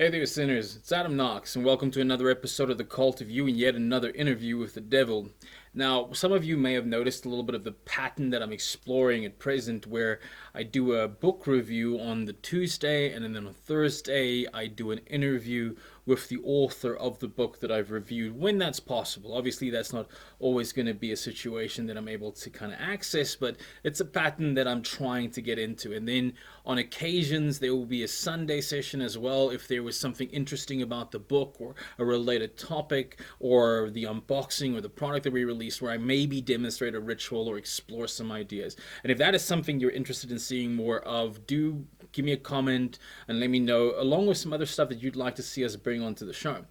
Hey there, sinners. It's Adam Nox, and welcome to another episode of The Cult of You and yet another interview with the devil. Now, some of you may have noticed a little bit of the pattern that I'm exploring at present, where I do a book review on the Tuesday, and then on Thursday, I do an interview with the author of the book that I've reviewed, when that's possible. Obviously, that's not always going to be a situation that I'm able to kind of access, but it's a pattern that I'm trying to get into. And then on occasions, there will be a Sunday session as well, if there was something interesting about the book or a related topic or the unboxing or the product that we released, where I maybe demonstrate a ritual or explore some ideas. And if that is something you're interested in seeing more of, do give me a comment and let me know, along with some other stuff that you'd like to see us bring onto the show.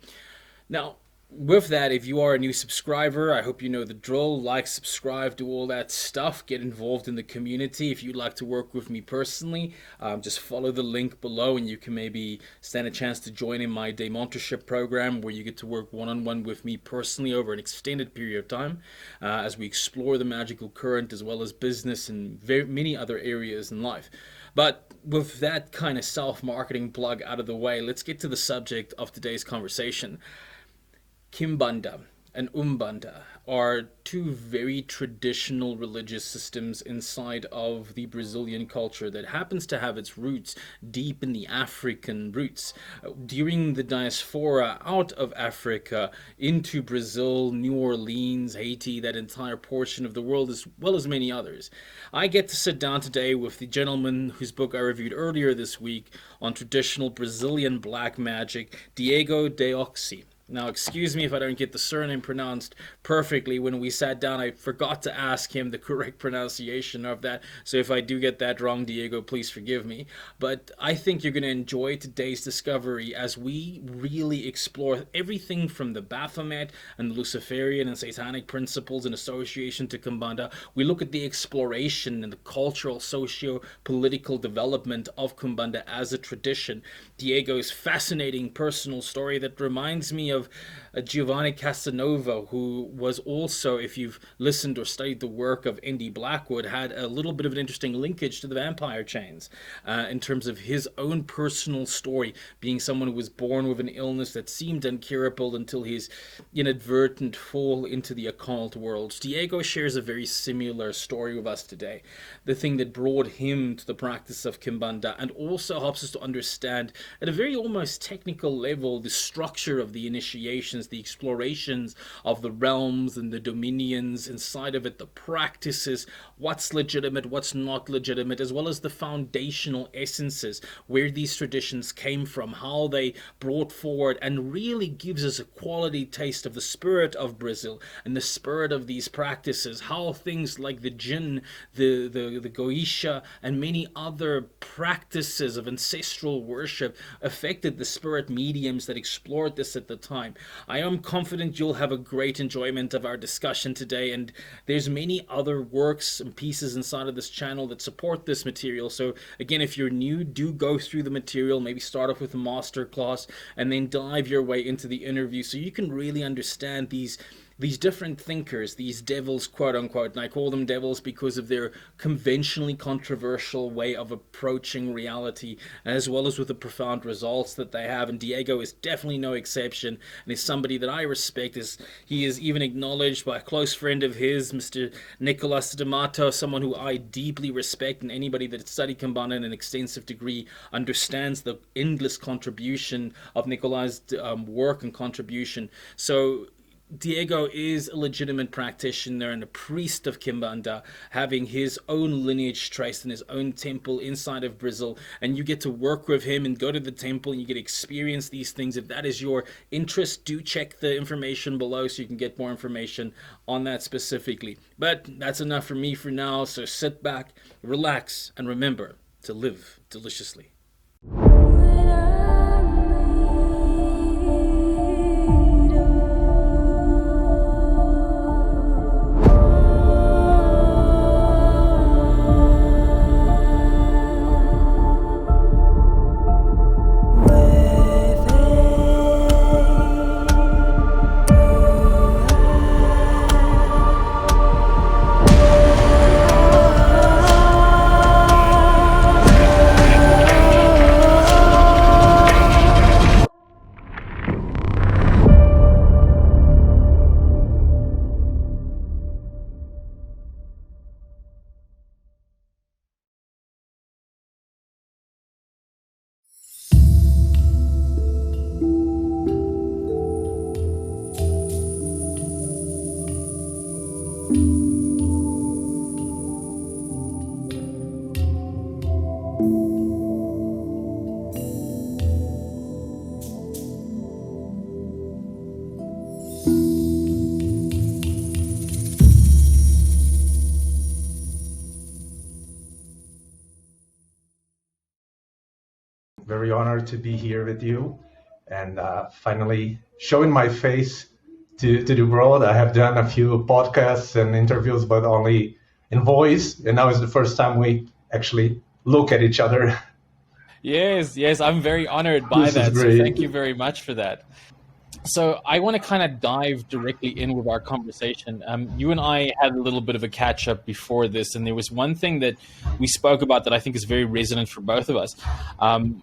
Now, with that, if you are a new subscriber, I hope you know the drill. Like, subscribe, do all that stuff. Get involved in the community. If you'd like to work with me personally, just follow the link below and you can maybe stand a chance to join in my day mentorship program, where you get to work one-on-one with me personally over an extended period of time as we explore the magical current as well as business and many other areas in life. But with that kind of self-marketing plug out of the way, let's get to the subject of today's conversation. Kimbanda and umbanda are two very traditional religious systems inside of the Brazilian culture that happens to have its roots deep in the African roots. During the diaspora out of Africa into Brazil, New Orleans, Haiti, that entire portion of the world, as well as many others. I get to sit down today with the gentleman whose book I reviewed earlier this week on traditional Brazilian black magic, Diago de Oxóssi. Now, excuse me if I don't get the surname pronounced perfectly. When we sat down, I forgot to ask him the correct pronunciation of that. So if I do get that wrong, Diego, please forgive me. But I think you're going to enjoy today's discovery as we really explore everything from the Baphomet and the Luciferian and Satanic principles in association to Kimbanda. We look at the exploration and the cultural, socio-political development of Kimbanda as a tradition. Diego's fascinating personal story that reminds me of Giovanni Casanova, who was also, if you've listened or studied the work of N.D. Blackwood, had a little bit of an interesting linkage to the vampire chains in terms of his own personal story, being someone who was born with an illness that seemed incurable until his inadvertent fall into the occult world. Diego shares a very similar story with us today. The thing that brought him to the practice of Kimbanda, and also helps us to understand at a very almost technical level the structure of the initiations, the explorations of the realms and the dominions inside of it, the practices, what's legitimate, what's not legitimate, as well as the foundational essences, where these traditions came from, how they brought forward, and really gives us a quality taste of the spirit of Brazil and the spirit of these practices, how things like the jinn, the goisha, and many other practices of ancestral worship affected the spirit mediums that explored this at the time. I am confident you'll have a great enjoyment of our discussion today, and there's many other works and pieces inside of this channel that support this material. So again, if you're new, do go through the material, maybe start off with a master class and then dive your way into the interview so you can really understand these different thinkers, these devils, quote unquote, and I call them devils because of their conventionally controversial way of approaching reality, as well as with the profound results that they have. And Diego is definitely no exception, and is somebody that I respect. He is even acknowledged by a close friend of his, Mr. Nicolas D'Amato, someone who I deeply respect, and anybody that studied Kimbanda in an extensive degree understands the endless contribution of Nicolas' work and contribution. So Diego is a legitimate practitioner and a priest of Kimbanda, having his own lineage traced in his own temple inside of Brazil, and you get to work with him and go to the temple and you get to experience these things. If that is your interest, do check the information below so you can get more information on that specifically. But that's enough for me for now, so sit back, relax, and remember to live deliciously. to be here with you and finally showing my face to the world. I have done a few podcasts and interviews, but only in voice, and now is the first time we actually look at each other. Yes, I'm very honored by that. So thank you very much for that. So I want to kind of dive directly in with our conversation. You and I had a little bit of a catch up before this, and there was one thing that we spoke about that I think is very resonant for both of us. I'm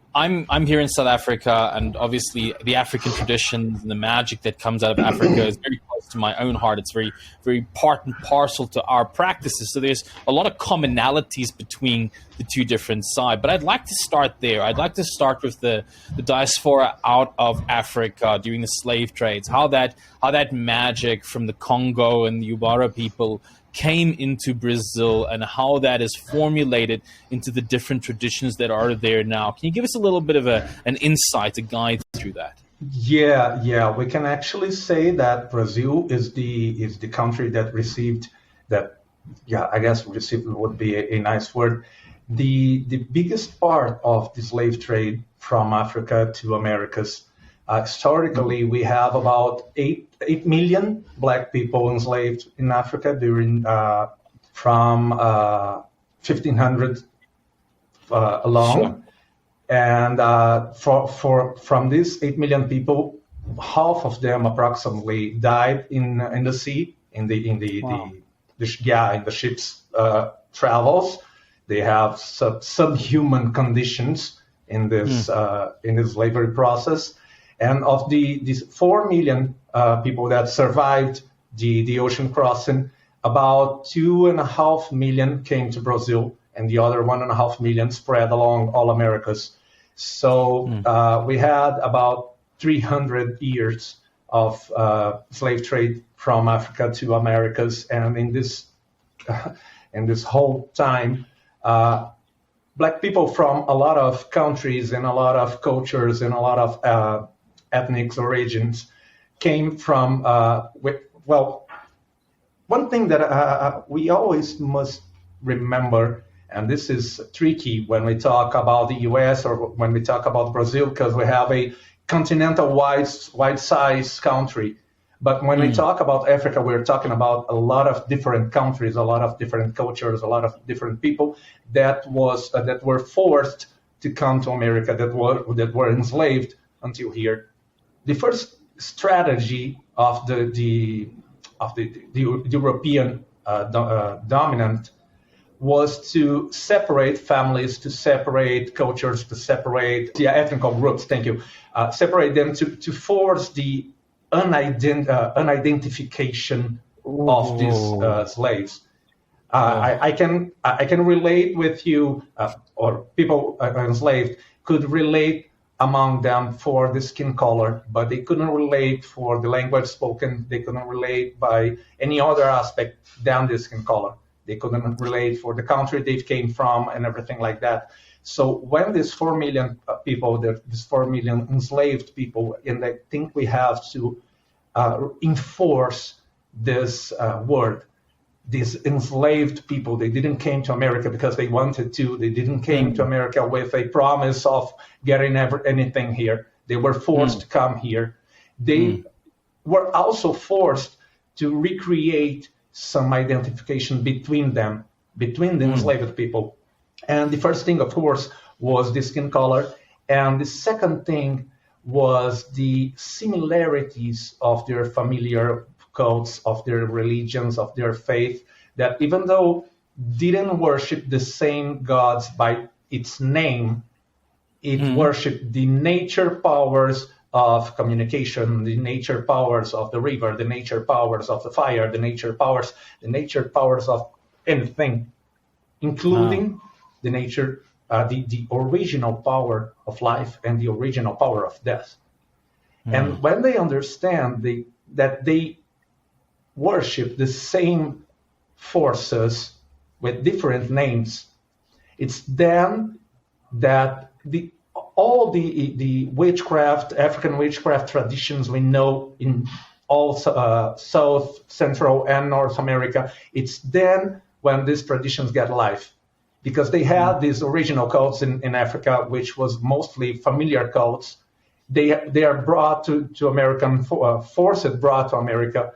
here in South Africa, and obviously the African traditions and the magic that comes out of Africa is very close to my own heart. It's very, very part and parcel to our practices. So there's a lot of commonalities between the two different sides. But I'd like to start there. I'd like to start with the diaspora out of Africa during the slave trades, how that magic from the Congo and the Ubara people came into Brazil and how that is formulated into the different traditions that are there now. Can you give us a little bit of an insight, a guide through that? Yeah, we can actually say that Brazil is the country that received that. Yeah, I guess received would be a nice word. The biggest part of the slave trade from Africa to Americas. Historically, we have about 8 million Black people enslaved in Africa during from 1500 along. Sure. And from these 8 million people, half of them approximately died in the sea, in the ship's travels. They have subhuman conditions in this slavery process. And of these 4 million people that survived the ocean crossing, about 2.5 million came to Brazil, and the other 1.5 million spread along all Americas. So we had about 300 years of slave trade from Africa to Americas, and in this whole time, Black people from a lot of countries and a lot of cultures and a lot of ethnic origins came from, one thing that we always must remember, and this is tricky when we talk about the US or when we talk about Brazil, because we have a continental wide-sized country. But when we talk about Africa, we're talking about a lot of different countries, a lot of different cultures, a lot of different people that were forced to come to America, that were enslaved until here. The first strategy of the European dominant was to separate families, to separate cultures, to separate ethnic groups. Thank you. Separate them to force the unidentification of these slaves. I can relate with you, or people enslaved could relate among them for the skin color, but they couldn't relate for the language spoken. They couldn't relate by any other aspect than the skin color. They couldn't relate for the country they came from and everything like that. So when these 4 million people, these 4 million enslaved people, and I think we have to enforce this word, these enslaved people, they didn't came to America because they wanted to. They didn't came to America with a promise of getting anything here. They were forced to come here. They were also forced to recreate some identification between them, between the enslaved people. And the first thing, of course, was the skin color. And the second thing was the similarities of their familiar cults, of their religions, of their faith, that even though didn't worship the same gods by its name, it worshiped the nature powers of communication, the nature powers of the river, the nature powers of the fire, the nature powers of anything, including the nature, the original power of life and the original power of death. And when they understand that they worship the same forces with different names, it's then that all the witchcraft, African witchcraft traditions we know in all South, Central, and North America, it's then when these traditions get life. because they had these original cults in Africa, which was mostly familiar cults. They are brought to American, forced brought to America,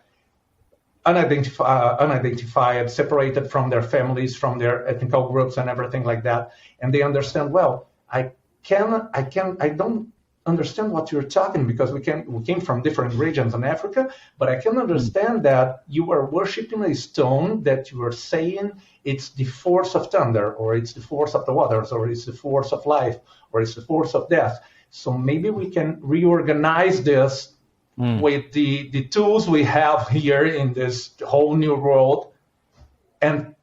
unidentified, separated from their families, from their ethnical groups and everything like that. And they understand, well, I don't understand what you're talking, because we came from different regions in Africa, but I can understand that you are worshiping a stone that you are saying it's the force of thunder, or it's the force of the waters, or it's the force of life, or it's the force of death. So maybe we can reorganize this with the tools we have here in this whole new world, and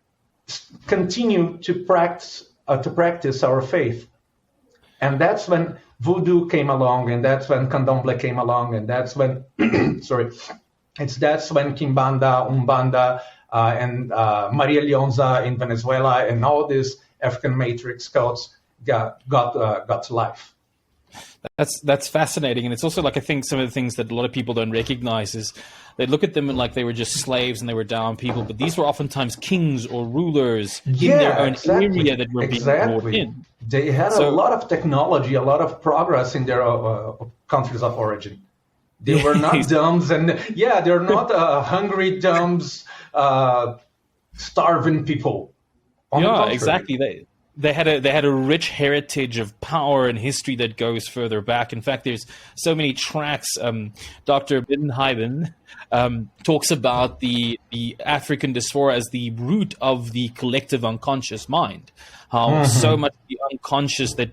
continue to practice our faith. And that's when voodoo came along, and that's when candomblé came along, and that's when that's when Kimbanda, Umbanda, and Maria Leonza in Venezuela, and all these African matrix cults got to life. That's fascinating, and it's also like, I think some of the things that a lot of people don't recognize is they look at them and like they were just slaves and they were down people, but these were oftentimes kings or rulers in their own area that were being brought in. They had a lot of technology, a lot of progress in their countries of origin. They were not dumbs, and they're not hungry dumbs, starving people. Exactly. They had a rich heritage of power and history that goes further back. In fact, there's so many tracks. Dr. Bidenheim talks about the African diaspora as the root of the collective unconscious mind. How so much of the unconscious that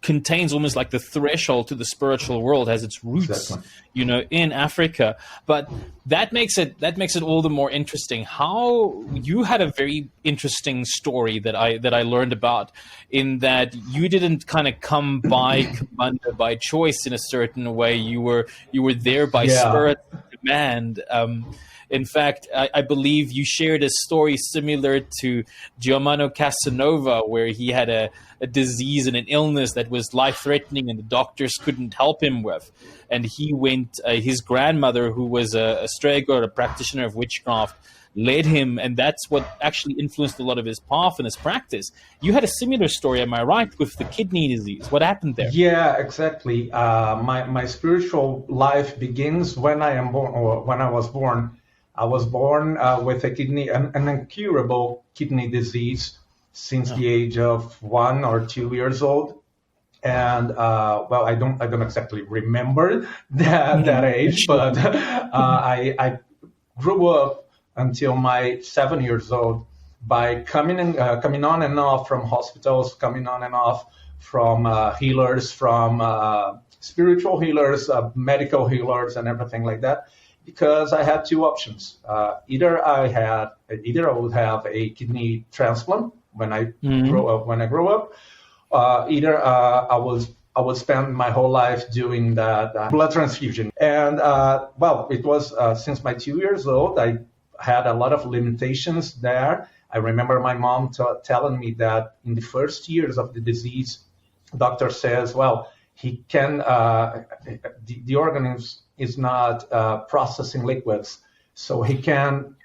contains almost like the threshold to the spiritual world has its roots, in Africa. But that makes it all the more interesting. How you had a very interesting story that I learned about, in that you didn't kind of come by Kimbanda by choice in a certain way. You were there by spirit demand. In fact, I believe you shared a story similar to Giovanni Casanova, where he had a disease and an illness that was life-threatening and the doctors couldn't help him with. And he went, his grandmother, who was a strega, a practitioner of witchcraft, led him, and that's what actually influenced a lot of his path and his practice. You had a similar story, am I right, with the kidney disease? What happened there? Yeah, exactly. My spiritual life begins when I am born, or when I was born. I was born with an incurable kidney disease since the age of 1 or 2 years old, and I don't exactly remember that age, but I grew up until my 7 years old by coming on and off from hospitals, coming on and off from healers, from spiritual healers, medical healers, and everything like that. Because I had two options. Either I would have a kidney transplant when I grew up. Either I would spend my whole life doing that blood transfusion. And it was since my 2 years old. I had a lot of limitations there. I remember my mom telling me that in the first years of the disease, doctor says, he can the organism is not processing liquids, so he can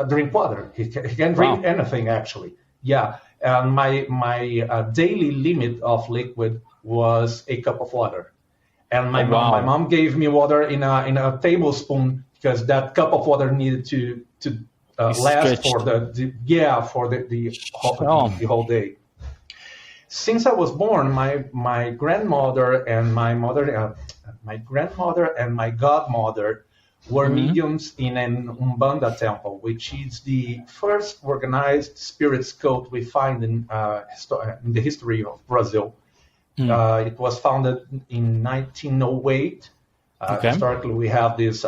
drink water. He can drink anything, actually. Yeah, and my daily limit of liquid was a cup of water, and my mom gave me water in a tablespoon, because that cup of water needed to last for the whole day. Since I was born, my grandmother and my godmother were mediums in an umbanda temple, which is the first organized spirit cult we find in the history of Brazil. It was founded in 1908. Historically, we have this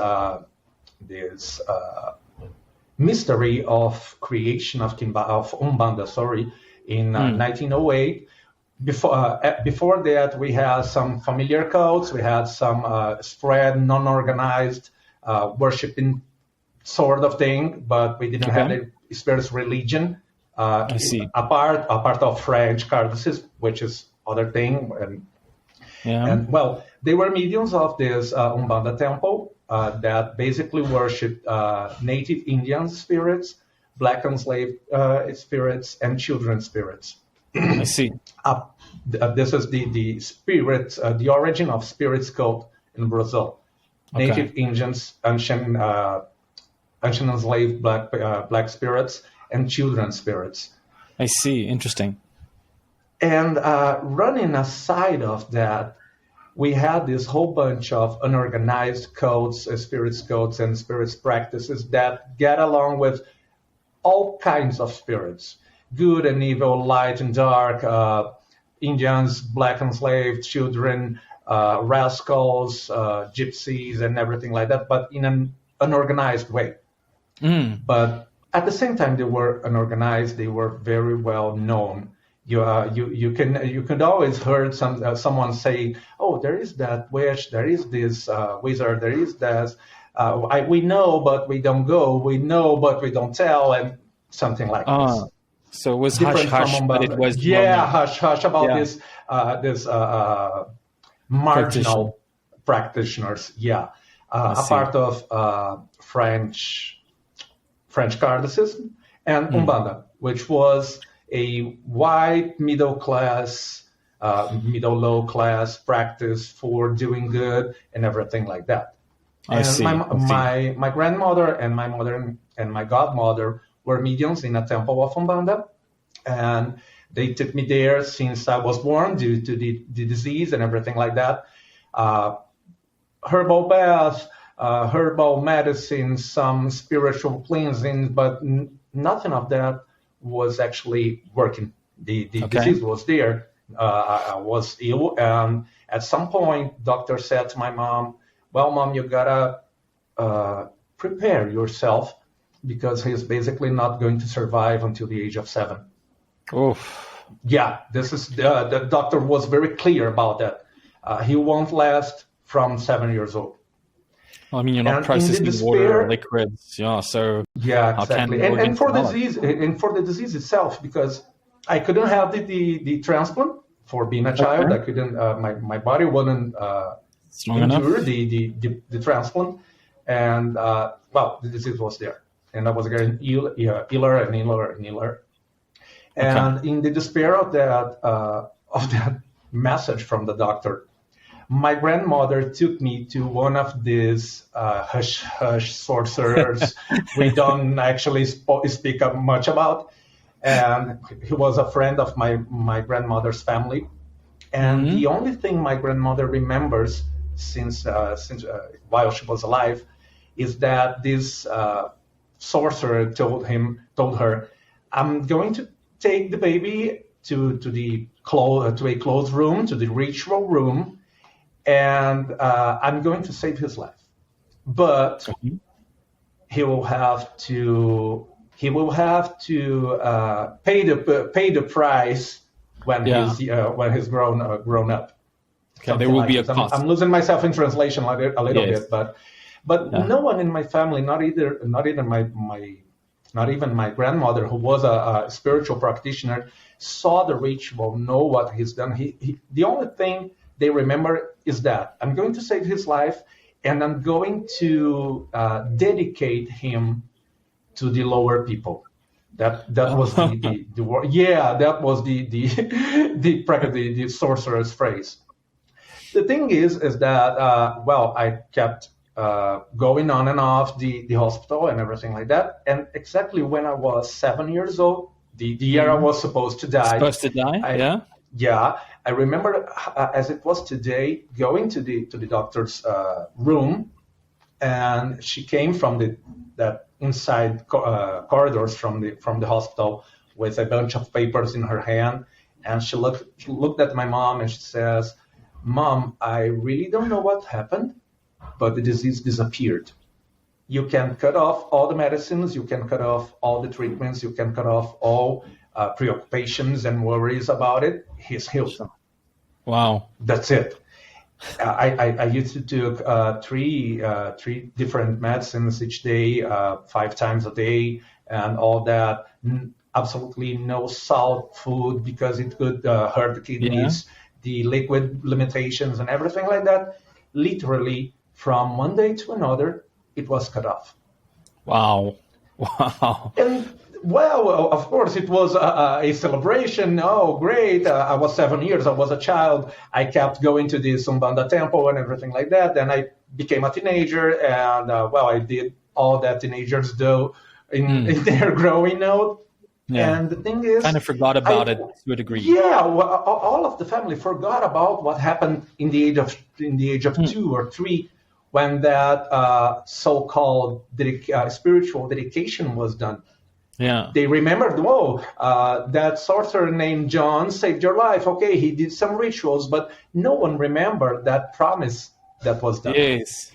mystery of creation of umbanda. In 1908. Before that, we had some familiar cults. We had some spread, non-organized, worshiping sort of thing, but we didn't have a spirit's religion. I see. Apart of French Catholicism, which is other thing. And they were mediums of this Umbanda temple that basically worshipped native Indian spirits, black enslaved spirits, and children spirits. I see. This is the spirit, the origin of spirits cult in Brazil. Okay. Native Indians, ancient enslaved black spirits, and children spirits. I see. Interesting. And running aside of that, we had this whole bunch of unorganized cults, spirits cults, and spirits practices that get along with all kinds of spirits, good and evil, light and dark, Indians, black enslaved, children, rascals, gypsies, and everything like that, but in an unorganized way. But at the same time, they were unorganized. They were very well known. You can always hear someone say, "Oh, there is that witch, there is this wizard, there is that. We know, but we don't go. We know, but we don't tell," and something like this. So it was hush hush, but it was hush hush about this marginal practitioners. Yeah, a part of French Catholicism and Umbanda, which was a white middle class, low class practice for doing good and everything like that. My grandmother and my mother and my godmother were mediums in a temple of Umbanda, and they took me there since I was born due to the disease and everything like that. Herbal bath, herbal medicine, some spiritual cleansing, but nothing of that was actually working. The disease was there. I was ill, and at some point, doctor said to my mom, "Well, Mom, you gotta prepare yourself because he's basically not going to survive until the age of 7." Oof. Yeah, this is the doctor was very clear about that. He won't last from 7 years old. Well, I mean, you're not processing water or liquids, so exactly. And for the disease itself, because I couldn't have the transplant for being a child. I couldn't. My body wouldn't endure the transplant, and the disease was there, and I was getting iller and iller. And in the despair of that message from the doctor, my grandmother took me to one of these hush-hush sorcerers we don't actually speak up much about. And he was a friend of my grandmother's family. And the only thing my grandmother remembers since while she was alive is that this sorcerer told her, "I'm going to take the baby to a closed room, to the ritual room, and I'm going to save his life, but he will have to pay the price when he's grown up." Okay, there will be a cost. I'm losing myself in translation a little bit, but no one in my family, not even my grandmother, who was a spiritual practitioner, saw the ritual, know what he's done. The only thing they remember is that I'm going to save his life, and I'm going to dedicate him to the lower people. That was the word. Yeah, that was the sorcerer's phrase. The thing is that I kept going on and off the hospital and everything like that. And exactly when I was 7 years old, the year I was supposed to die. I remember as it was today, going to the doctor's room, and she came from that inside corridors from the hospital with a bunch of papers in her hand, and she looked at my mom and she says, "Mom, I really don't know what happened, but the disease disappeared. You can cut off all the medicines, you can cut off all the treatments, you can cut off all preoccupations and worries about it. He's healed." Wow. That's it. I used to take three different medicines each day, 5 times a day, and all that. Absolutely no salt food because it could hurt the kidneys, the liquid limitations and everything like that. Literally, from one day to another, it was cut off. Wow. And Well, of course, it was a celebration. Oh, great. I was 7 years. I was a child. I kept going to this Umbanda temple and everything like that. Then I became a teenager. And, well, I did all that teenagers do in their growing up. Yeah. And the thing is, kind of forgot about it to a degree. Yeah, well, all of the family forgot about what happened in the age of 2 or 3, when that so-called spiritual dedication was done. Yeah. They remembered, whoa, that sorcerer named John saved your life. Okay, he did some rituals, but no one remembered that promise that was done. Yes.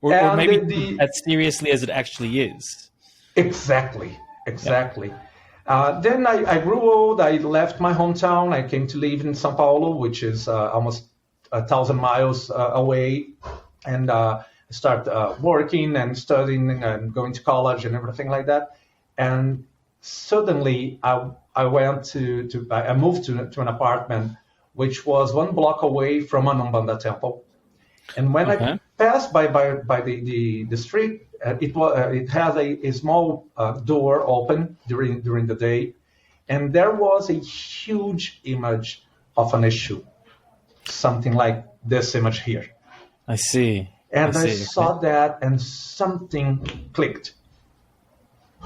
Or maybe as seriously as it actually is. Exactly. Then I grew old. I left my hometown. I came to live in São Paulo, which is almost 1,000 miles away. And started working and studying and going to college and everything like that. And suddenly I moved to an apartment which was 1 block away from an Umbanda temple. And when I passed by the street, it has a small door open during the day, and there was a huge image of an eshu, something like this image here. I see. And I saw that, and something clicked.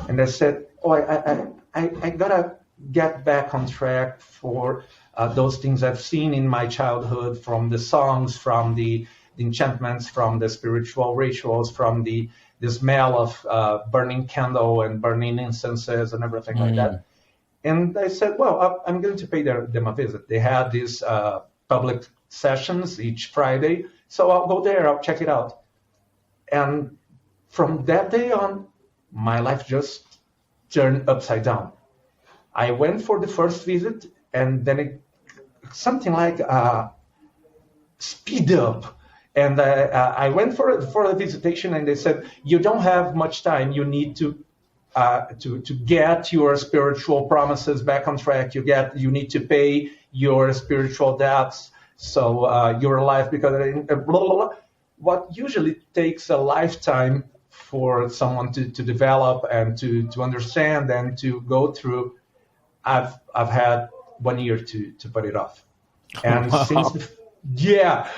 And I said, "Oh, I gotta get back on track for those things I've seen in my childhood, from the songs, from the enchantments, from the spiritual rituals, from the smell of burning candle and burning incenses and everything like that." And I said, well, I'm going to pay them a visit. They had these public sessions each Friday, so I'll go there, I'll check it out. And from that day on, my life just turned upside down. I went for the first visit, and then something like speed up. And I went for a visitation, and they said, you don't have much time. You need to get your spiritual promises back on track. You need to pay your spiritual debts, so you're alive, because blah, blah, blah. What usually takes a lifetime for someone to develop and to understand and to go through, I've had 1 year to put it off. And since yeah.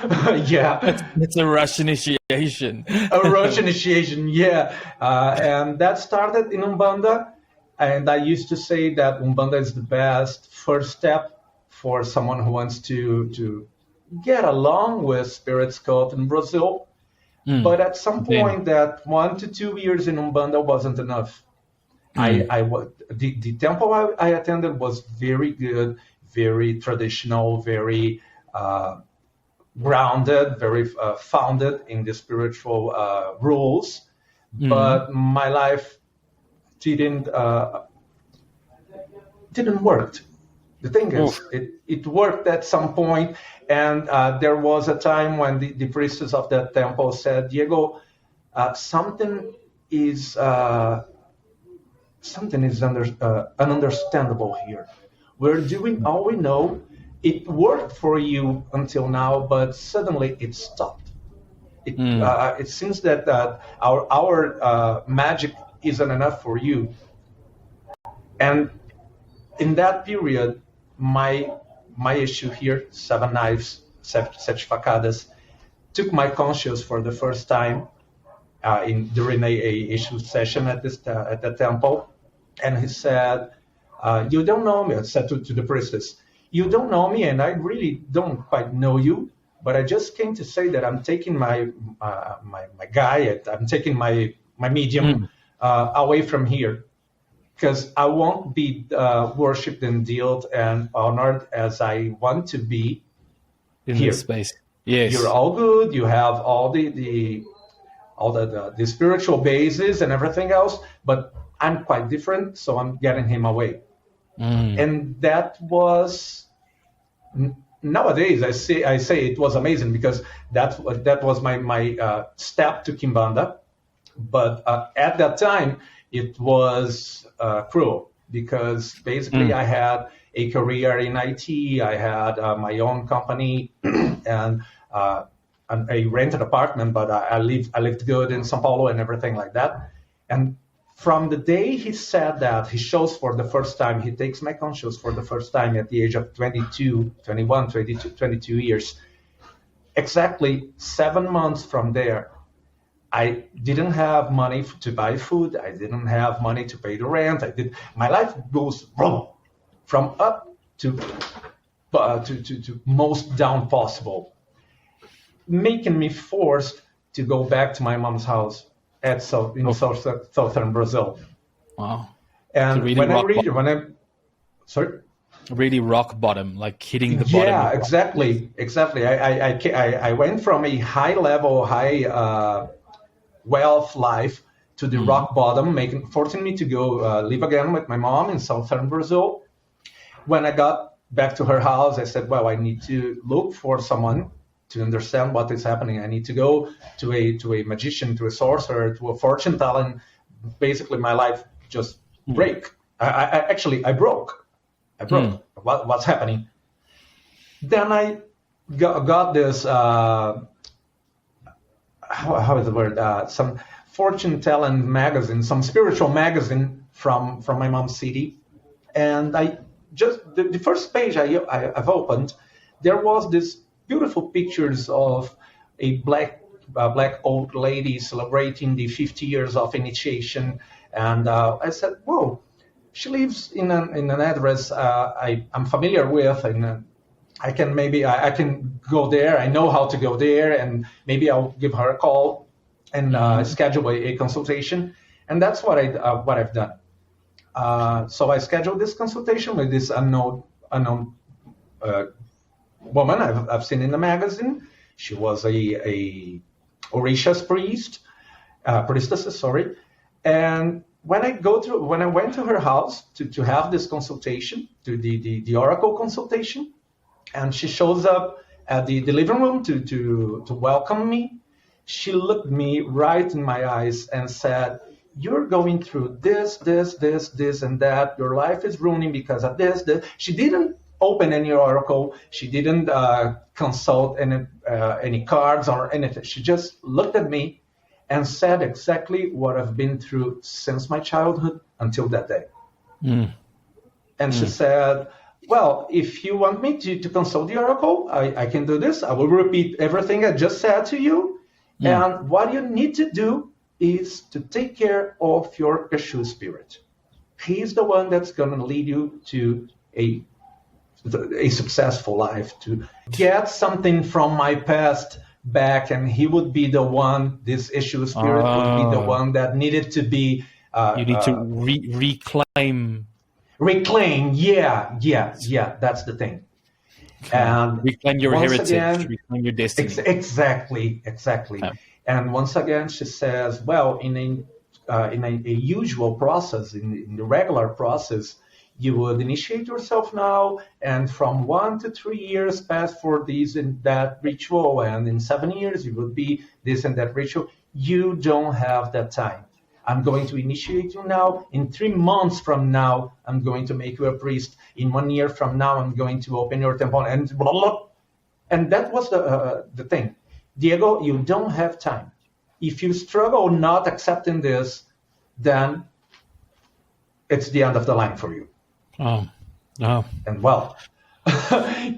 It's a rush initiation. A rush initiation, yeah. And that started in Umbanda. And I used to say that Umbanda is the best first step for someone who wants to get along with spirit cult in Brazil. But at some point, that 1 to 2 years in Umbanda wasn't enough. The temple I attended was very good, very traditional, very grounded, very founded in the spiritual rules, but my life didn't work. The thing is, it worked at some point, and there was a time when the priestess of that temple said, Diego, something is ununderstandable here. We're doing all we know. It worked for you until now, but suddenly it stopped. It seems that our magic isn't enough for you. And in that period, my issue here, 7 knives, 7 facadas, took my conscience for the first time during a issue session at the temple. And he said, you don't know me, I said to the priestess, you don't know me, and I really don't quite know you, but I just came to say that I'm taking my guy, I'm taking my medium away from here, because I won't be worshipped and dealt and honored as I want to be in here. This space. Yes, you're all good. You have all the spiritual bases and everything else, but I'm quite different, so I'm getting him away. And that was, nowadays I say it was amazing, because that was my step to Kimbanda. But at that time it was cruel, because basically I had a career in IT, I had my own company, and a rented apartment, but I lived good in São Paulo and everything like that. And From the day he said that, he shows for the first time, he takes my conscious for the first time at the age of 22 years. Exactly 7 months from there, I didn't have money to buy food. I didn't have money to pay the rent. My life goes from up to most down possible, making me forced to go back to my mom's house in southern Brazil. Wow. And really really rock bottom, like hitting the bottom. Yeah, exactly. I went from a high level, wealth life to the rock bottom, forcing me to go live again with my mom in southern Brazil. When I got back to her house, I said, well, I need to look for someone to understand what is happening. I need to go to a magician, to a sorcerer, to a fortune teller. Basically, my life just break. I broke. What's happening? Then I got this, how is the word? Some fortune telling magazine, some spiritual magazine from my mom's city. And I just, the first page I've opened, there was this beautiful pictures of a black old lady celebrating the 50 years of initiation. And I said, whoa, she lives in an address I'm familiar with, and I can go there. I know how to go there, and maybe I'll give her a call and schedule a consultation. And that's what I've done. So I scheduled this consultation with this unknown woman I've seen in the magazine. She was a Orishas priestess, and when I went to her house to have this consultation, to the oracle consultation, and she shows up at the living room to welcome me, she looked me right in my eyes and said, "You're going through this, and that. Your life is ruining because of this." She didn't open any oracle. She didn't consult any cards or anything. She just looked at me and said exactly what I've been through since my childhood until that day. And she said, well, if you want me to consult the oracle, I can do this. I will repeat everything I just said to you. And what you need to do is to take care of your eshu spirit. He's the one that's going to lead you to a successful life, to get something from my past back, and he would be the one, this eshu spirit would be the one that needed to be you need to reclaim, that's the thing. And reclaim your heritage, reclaim your destiny. Exactly. And once again, she says, well, in a usual process, in the regular process, you would initiate yourself now, and from 1 to 3 years pass for this and that ritual, and in 7 years you would be this and that ritual. You don't have that time. I'm going to initiate you now. In 3 months from now, I'm going to make you a priest. In 1 year from now, I'm going to open your temple, and blah, blah. And that was the thing. Diego, you don't have time. If you struggle not accepting this, then it's the end of the line for you. Oh, no. And well,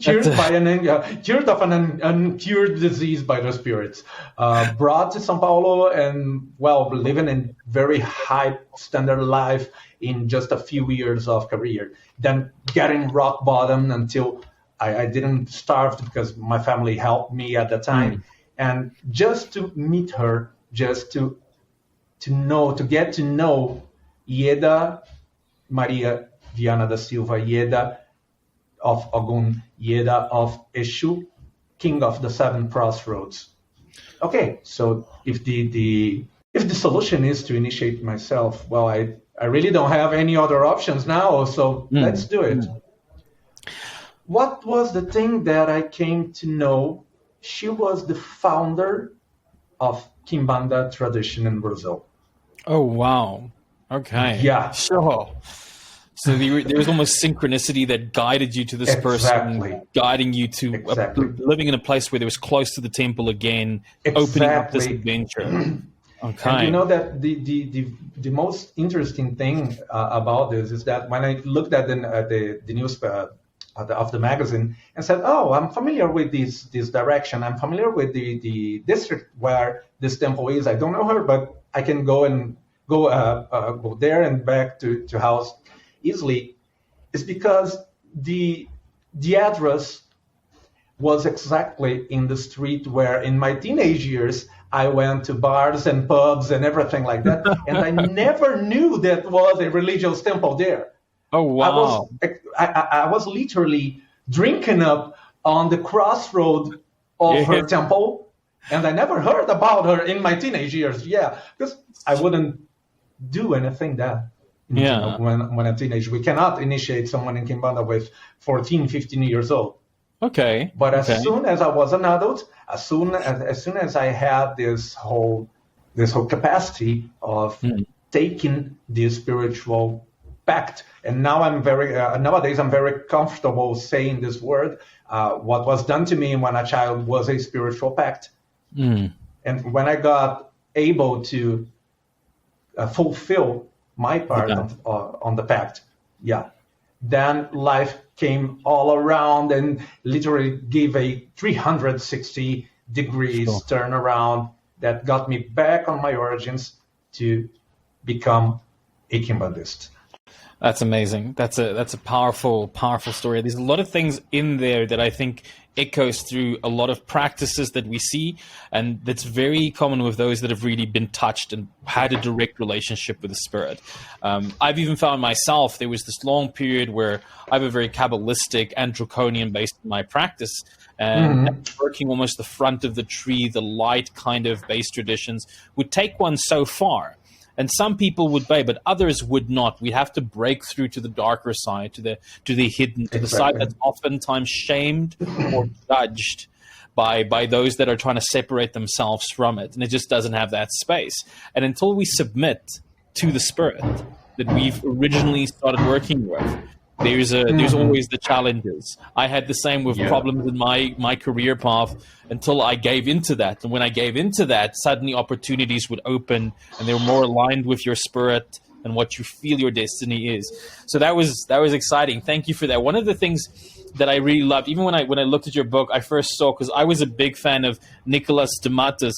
cured of an uncured disease by the spirits, brought to São Paulo, and well, living in very high standard life in just a few years of career. Then getting rock bottom until I didn't starve because my family helped me at the time. And just to meet her, just to get to know Ieda Maria Viana da Silva, Ieda of Ogun, Ieda of Eshu, King of the Seven Crossroads. Okay, so if the solution is to initiate myself, well, I really don't have any other options now, so let's do it. What was the thing that I came to know? She was the founder of Kimbanda tradition in Brazil. Oh, wow. Okay. Yeah. Sure. So there was almost synchronicity that guided you to this person, guiding you to Exactly. living in a place where there was close to the temple again, opening up this adventure. Okay. And you know that the most interesting thing about this is that when I looked at the news of the magazine and said, "Oh, I'm familiar with this direction. I'm familiar with the district where this temple is. I don't know her, but I can go there and back to house easily." It's because the address was exactly in the street where in my teenage years I went to bars and pubs and everything like that, and I never knew that was a religious temple there. Oh wow! I was literally drinking up on the crossroad of her temple, and I never heard about her in my teenage years. Yeah, because I wouldn't do anything that. When a teenager, we cannot initiate someone in Kimbanda with 14, 15 years old. Okay. But as soon as I was an adult, as soon as I had this whole capacity of taking the spiritual pact, and now nowadays I'm very comfortable saying this word. What was done to me when a child was a spiritual pact, and when I got able to fulfill my part on the pact, then life came all around and literally gave a 360 degrees turnaround that got me back on my origins to become a Kimbandist. That's amazing. That's a powerful story. There's a lot of things in there that I think echoes through a lot of practices that we see, and that's very common with those that have really been touched and had a direct relationship with the spirit. I've even found myself, there was this long period where I have a very Kabbalistic and draconian based in my practice, and working almost the front of the tree, the light kind of based traditions would take one so far. And some people would pay, but others would not. We have to break through to the darker side, to the hidden, to the side that's oftentimes shamed or judged by those that are trying to separate themselves from it. And it just doesn't have that space. And until we submit to the spirit that we've originally started working with, there's always the challenges. I had the same with problems in my career path until I gave into that. And when I gave into that, suddenly opportunities would open and they were more aligned with your spirit and what you feel your destiny is. So that was exciting. Thank you for that. One of the things that I really loved, even when I looked at your book, I first saw, because I was a big fan of Nicholas de Matas,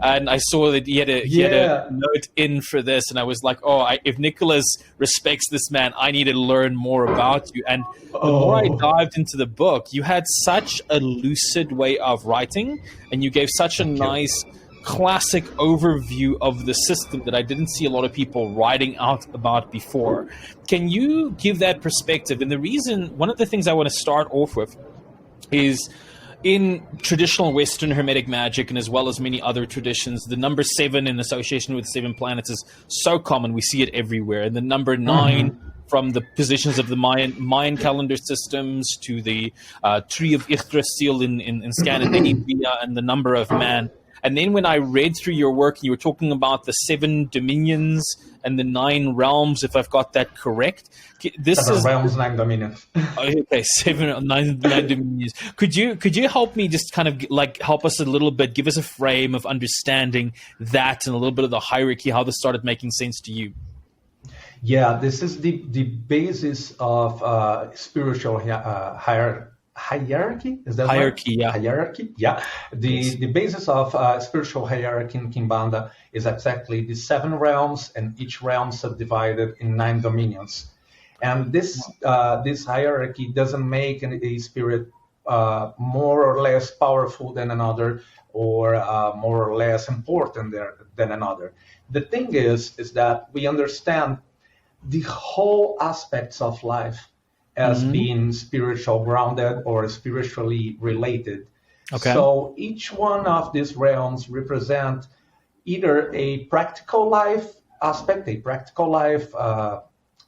and I saw that he had a note in for this, and I was like, if Nicholas respects this man, I need to learn more about you. And the more I dived into the book, you had such a lucid way of writing, and you gave such a nice classic overview of the system that I didn't see a lot of people writing out about before. Can you give that perspective? And the reason, one of the things I want to start off with is, in traditional Western Hermetic magic, and as well as many other traditions, the number 7 in association with 7 planets is so common. We see it everywhere. And the number 9, from the positions of the Mayan calendar systems to the tree of Yggdrasil in Scandinavia, and the number of man. And then when I read through your work, you were talking about the 7 dominions and the 9 realms, if I've got that correct. Seven realms, 9 dominions. Okay, 9 dominions. Could you help me just kind of help us a little bit, give us a frame of understanding that and a little bit of the hierarchy, how this started making sense to you? Yeah, this is the basis of spiritual hierarchy. Is that hierarchy? Right? Yeah, hierarchy. Yeah, the basis of spiritual hierarchy in Kimbanda is exactly the 7 realms, and each realm subdivided in 9 dominions. And this hierarchy doesn't make a spirit more or less powerful than another, or more or less important than another. The thing is that we understand the whole aspects of life as being spiritual grounded or spiritually related. Okay. So each one of these realms represent either a practical life aspect, a practical life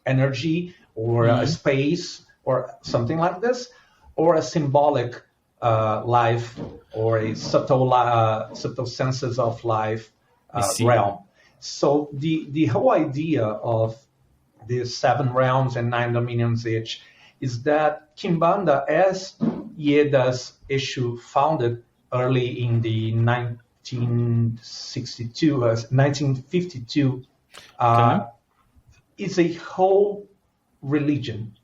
energy, or a space, or something like this, or a symbolic life, or a subtle senses of life realm. So the whole idea of these 7 realms and 9 dominions each is that Kimbanda, as Yeda's eshu founded early in the 1952. It's a whole religion,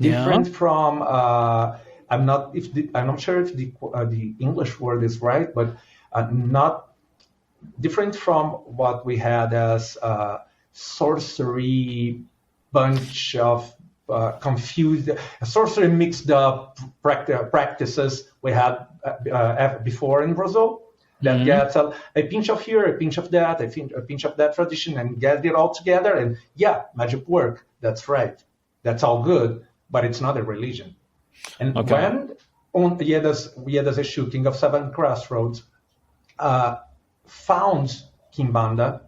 different from. I'm not sure if the English word is right, but not different from what we had as sorcery, bunch of confused sorcery mixed up practices we had before in Brazil. That gets a pinch of here, a pinch of that, a pinch of that tradition, and get it all together. And yeah, magic work. That's right. That's all good, but it's not a religion. And when Yeda's Eshu, King of Seven Crossroads, found Kimbanda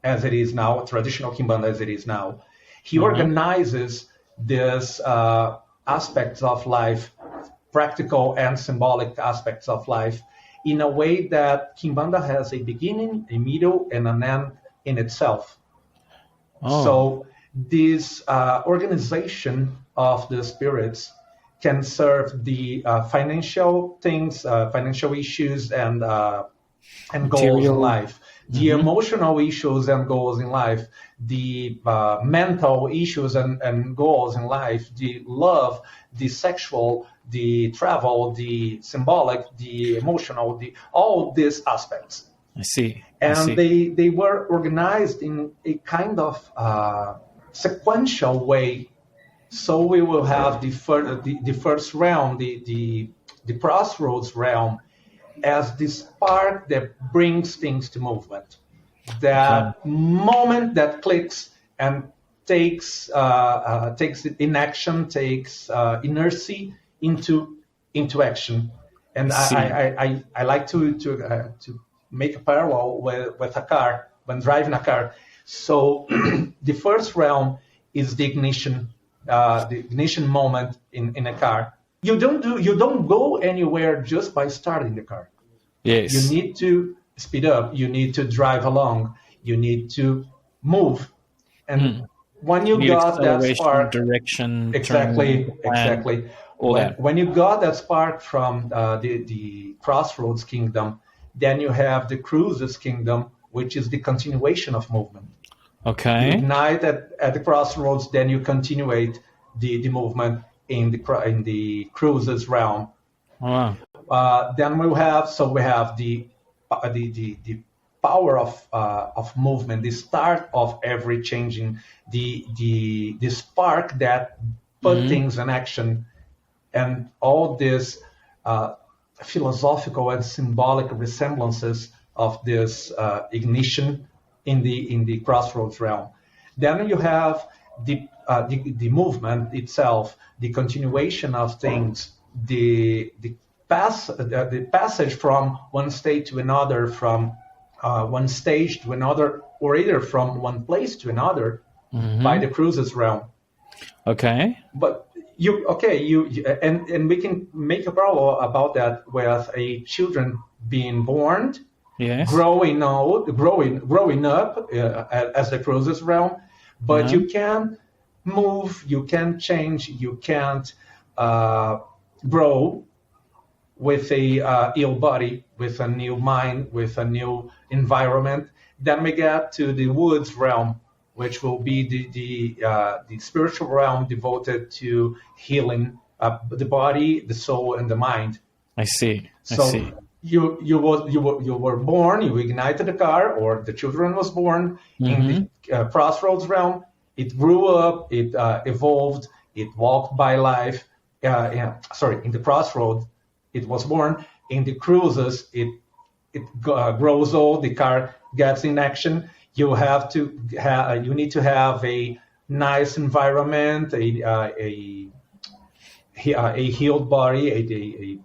as it is now, traditional Kimbanda as it is now, he organizes these aspects of life, practical and symbolic aspects of life, in a way that Kimbanda has a beginning, a middle, and an end in itself. So this organization of the spirits can serve the financial things, financial issues, and goals in life, the emotional issues and goals in life, the mental issues and goals in life, the love, the sexual, the travel, the symbolic, the emotional, all these aspects. I see. And they were organized in a kind of sequential way. So we will have the first realm, the crossroads realm, as the spark that brings things to movement. That moment that clicks and takes it in action, takes inertia into action. And I like to make a parallel with a car, when driving a car. So the first realm is the ignition moment in a car. You don't go anywhere just by starting the car. Yes. You need to speed up. You need to drive along. You need to move. And when you got that spark, direction, exactly. That. When you got that spark from the Crossroads Kingdom, then you have the Cruises Kingdom, which is the continuation of movement. Okay. You ignite at the crossroads, then you continuate the movement in the Cruises realm. Wow. Then we have the power of movement, the start of every changing, the spark that put things in action, and all these philosophical and symbolic resemblances of this ignition in the crossroads realm. Then you have the movement itself, the continuation of things, the passage from one state to another, from one stage to another, or either from one place to another by the Cruises realm. Okay. But and we can make a parallel about that with a children being born, growing up as the Cruises realm, but you can't move, you can't change, you can't grow with a ill body, with a new mind, with a new environment. Then we get to the woods realm, which will be the spiritual realm devoted to healing the body, the soul, and the mind. I see. You were born, you ignited the car, or the children was born in the crossroads realm. It grew up, it evolved, it walked by life. In the crossroads, it was born. In the Cruises, it grows old. The car gets in action. You need to have a nice environment, a healed body,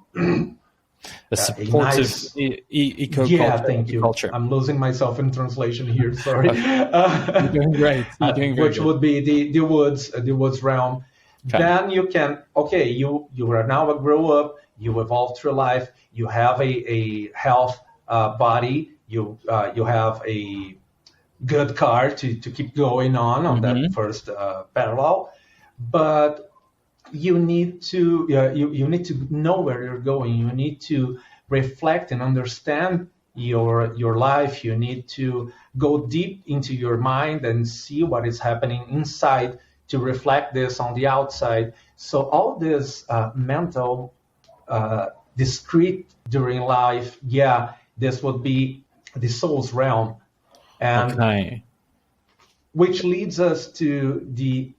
a supportive eco-culture. Yeah, thank you. Culture. I'm losing myself in translation here. Sorry. You're doing great. You're doing very which good. would be the woods realm. Okay. Then you can you are now a grow up. You evolve through life. You have a health body. You have a good car to keep going on that first parallel, but you need to you need to know where you're going. You need to reflect and understand your life. You need to go deep into your mind and see what is happening inside to reflect this on the outside. So all this mental discrete during life, this would be the soul's realm, and which leads us to the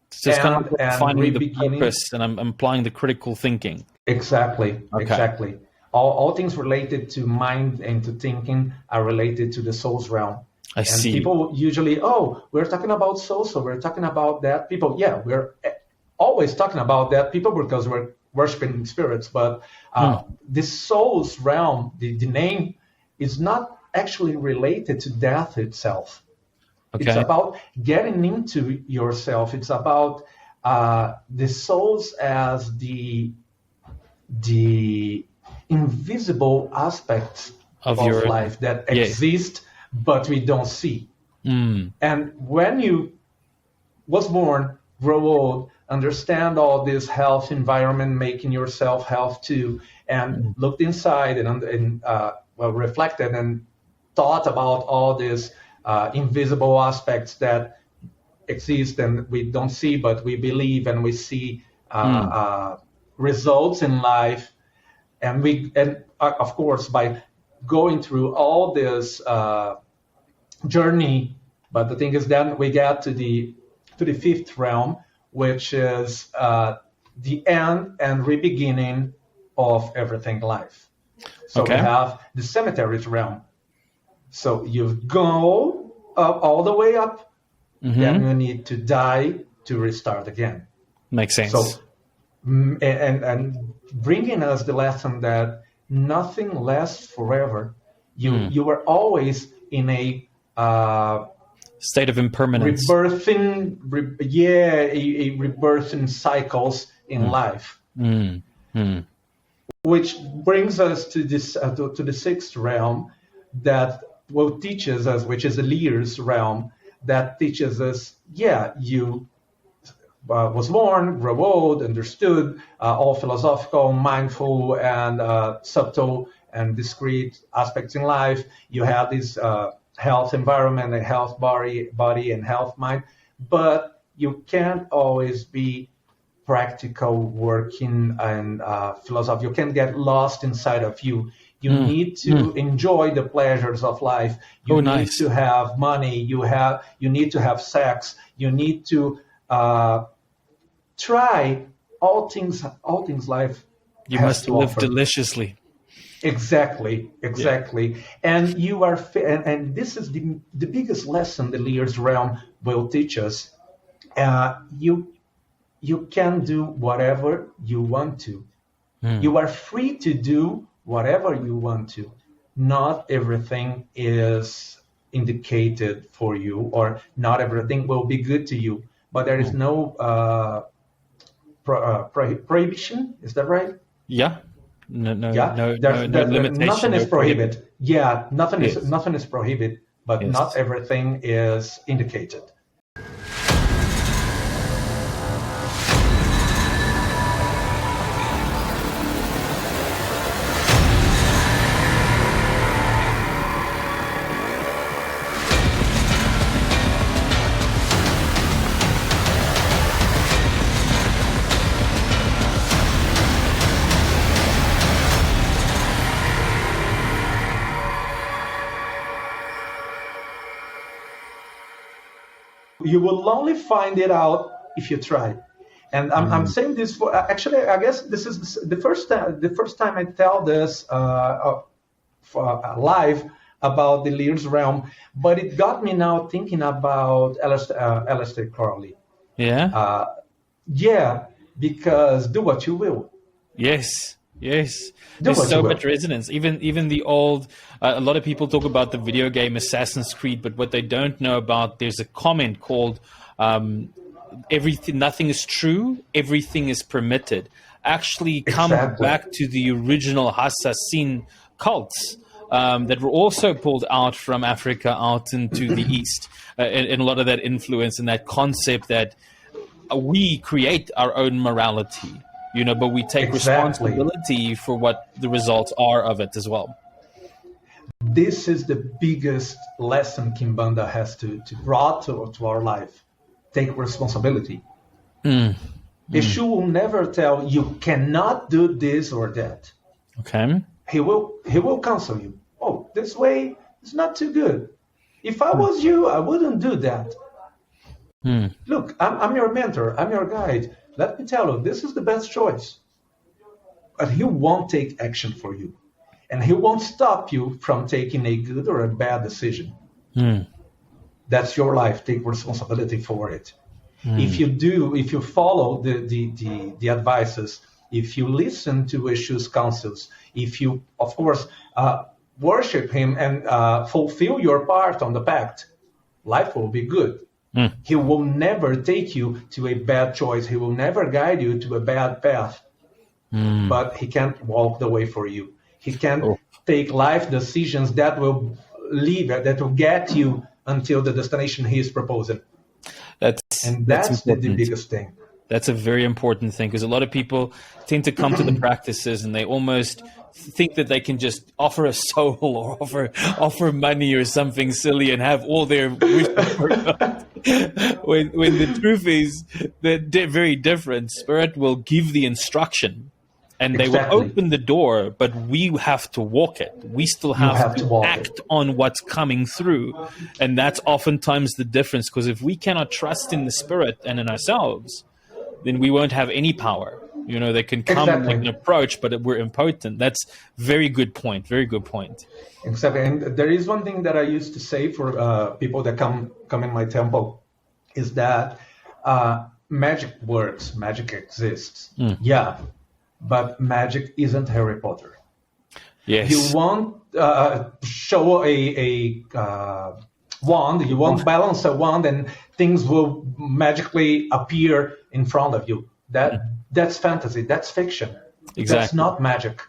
so it's kind of finding the purpose, and I'm applying the critical thinking. Exactly. All things related to mind and to thinking are related to the soul's realm. I see. People usually, we're talking about soul, so we're talking about that. People, we're always talking about that. People, because we're worshiping spirits, but the soul's realm, the name, is not actually related to death itself. Okay. It's about getting into yourself. It's about the souls as the invisible aspects of your life that exist, but we don't see. And when you was born, grow old, understand all this health environment, making yourself health too, and looked inside and reflected and thought about all these invisible aspects that exist and we don't see, but we believe and we see results in life. And of course, by going through all this journey, but the thing is, then we get to the fifth realm, which is the end and re-beginning of everything life. So we have the cemetery's realm. So you go up all the way up, then you need to die to restart again. Makes sense. So, and bringing us the lesson that nothing lasts forever. You were always in a state of impermanence. Rebirthing, rebirthing cycles in life. Which brings us to this to the sixth realm that will teaches us, which is the leader's realm, that teaches us, you was born, grew old, understood all philosophical, mindful, and subtle and discrete aspects in life. You have this health environment, a health body and health mind, but you can't always be practical, working, and philosophy. You can't get lost inside of you. You need to enjoy the pleasures of life. You need to have money. You need to have sex. You need to try all things life. You must live deliciously. Exactly. And you are, and this is the biggest lesson the leader's realm will teach us. You can do whatever you want to. You are free to do whatever you want to. Not everything is indicated for you, or not everything will be good to you. But there is no prohibition. Is that right? Yeah. No limitation. Nothing is prohibited. Yeah, nothing is prohibited, but not everything is indicated. You will only find it out if you try. And I'm saying this for actually, I guess this is the first time I tell this live about the leader's realm, but it got me now thinking about Aleister Crowley. Because do what you will. Yes. There's so much resonance. Even the old, a lot of people talk about the video game Assassin's Creed, but what they don't know about, there's a comment called nothing is true, everything is permitted. Actually come back to the original Assassin cults that were also pulled out from Africa out into the East. And a lot of that influence and that concept that we create our own morality. But we take responsibility for what the results are of it as well. This is the biggest lesson Kimbanda has to brought to our life. Take responsibility. Eshu will never tell you cannot do this or that. Okay. He will counsel you. Oh, this way is not too good. If I was you, I wouldn't do that. Look, I'm your mentor. I'm your guide. Let me tell you, this is the best choice. But he won't take action for you. And he won't stop you from taking a good or a bad decision. That's your life. Take responsibility for it. If you follow the advices, if you listen to Eshu's counsels, if you, of course, worship him and fulfill your part on the pact, life will be good. He will never take you to a bad choice. He will never guide you to a bad path. But he can't walk the way for you. He can't take life decisions that will get you until the destination he is proposing. That's the biggest thing. That's a very important thing, because a lot of people tend to come to the practices and they almost think that they can just offer a soul or offer money or something silly and have all their wishes fulfilled. when the truth is that they're very different. Spirit will give the instruction and they will open the door, but we have to walk it. We still have to act on what's coming through. And that's oftentimes the difference, because if we cannot trust in the spirit and in ourselves, then we won't have any power. You know, they can come and they can approach, but we're impotent. That's very good point. Very good point. Exactly. And there is one thing that I used to say for people that come in my temple is that magic works, magic exists. Yeah, but magic isn't Harry Potter. Yes. You won't show a wand, you won't balance a wand and things will magically appear in front of you. That's fantasy, that's fiction. Exactly. That's not magic.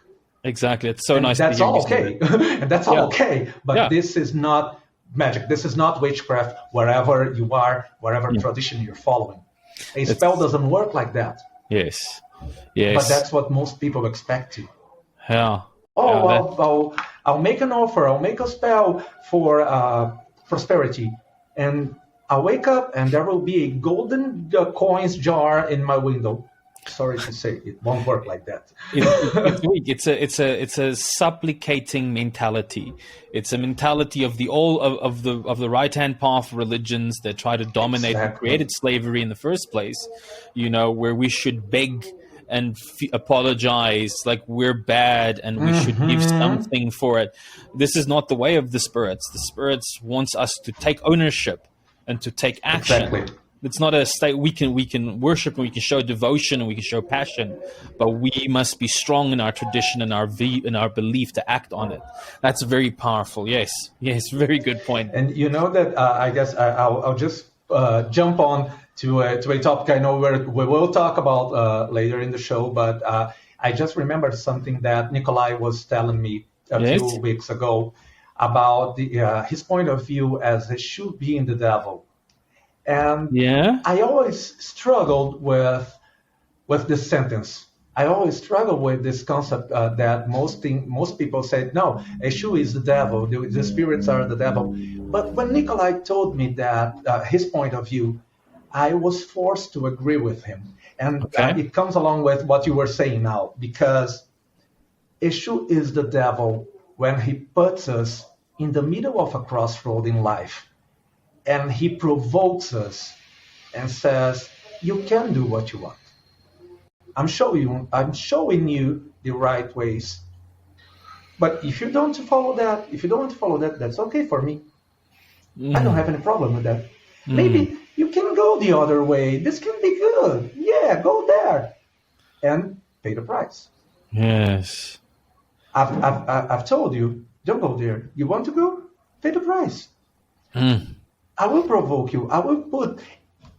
Exactly. It's so nice. That's all okay. And that's all okay. But this is not magic. This is not witchcraft, wherever you are, whatever tradition you're following. A spell doesn't work like that. Yes. But that's what most people expect to. Yeah. I'll make an offer. I'll make a spell for prosperity. And I'll wake up and there will be a golden coins jar in my window. Sorry to say, it won't work like that. It's weak. It's a supplicating mentality. It's a mentality of the right hand path religions that try to dominate and created slavery in the first place. You know, where we should beg and apologize like we're bad and we should give something for it. This is not the way of the spirits. The spirits wants us to take ownership and to take action. Exactly. It's not a state we can worship and we can show devotion and we can show passion, but we must be strong in our tradition and our belief to act on it. That's very powerful. Yes, very good point. And you know that I guess I'll just jump on to a topic I know we will talk about later in the show, but I just remembered something that Nikolai was telling me a few weeks ago about his point of view as Eshu being the devil. And I always struggled with this sentence. I always struggle with this concept that most people say, no, Eshu is the devil, the spirits are the devil. But when Nikolai told me that his point of view, I was forced to agree with him. And it comes along with what you were saying now, because Eshu is the devil when he puts us in the middle of a crossroad in life. And he provokes us and says, you can do what you want. I'm showing you the right ways. But if you don't follow that, that's okay for me. I don't have any problem with that. Maybe you can go the other way. This can be good. Yeah, go there. And pay the price. Yes. I've told you, don't go there. You want to go? Pay the price. I will provoke you. I will put,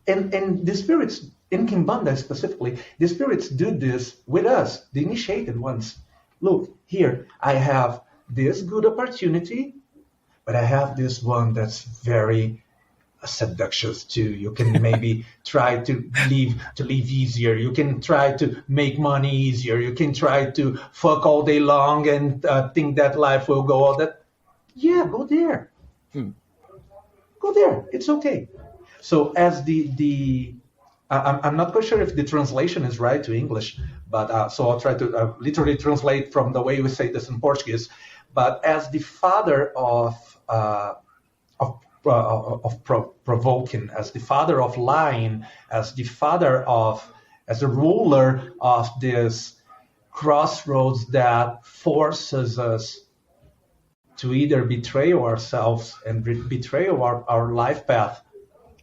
and the spirits in Kimbanda specifically, the spirits do this with us, the initiated ones. Look, here, I have this good opportunity, but I have this one that's very seductious too. You can maybe try to live easier. You can try to make money easier. You can try to fuck all day long and think that life will go all that. Yeah, go there. Go there. It's okay. So as I'm not quite sure if the translation is right to English, but so I'll try to literally translate from the way we say this in Portuguese. But as the father of provoking, as the father of lying, as the ruler of this crossroads that forces us to either betray ourselves and betray our life path,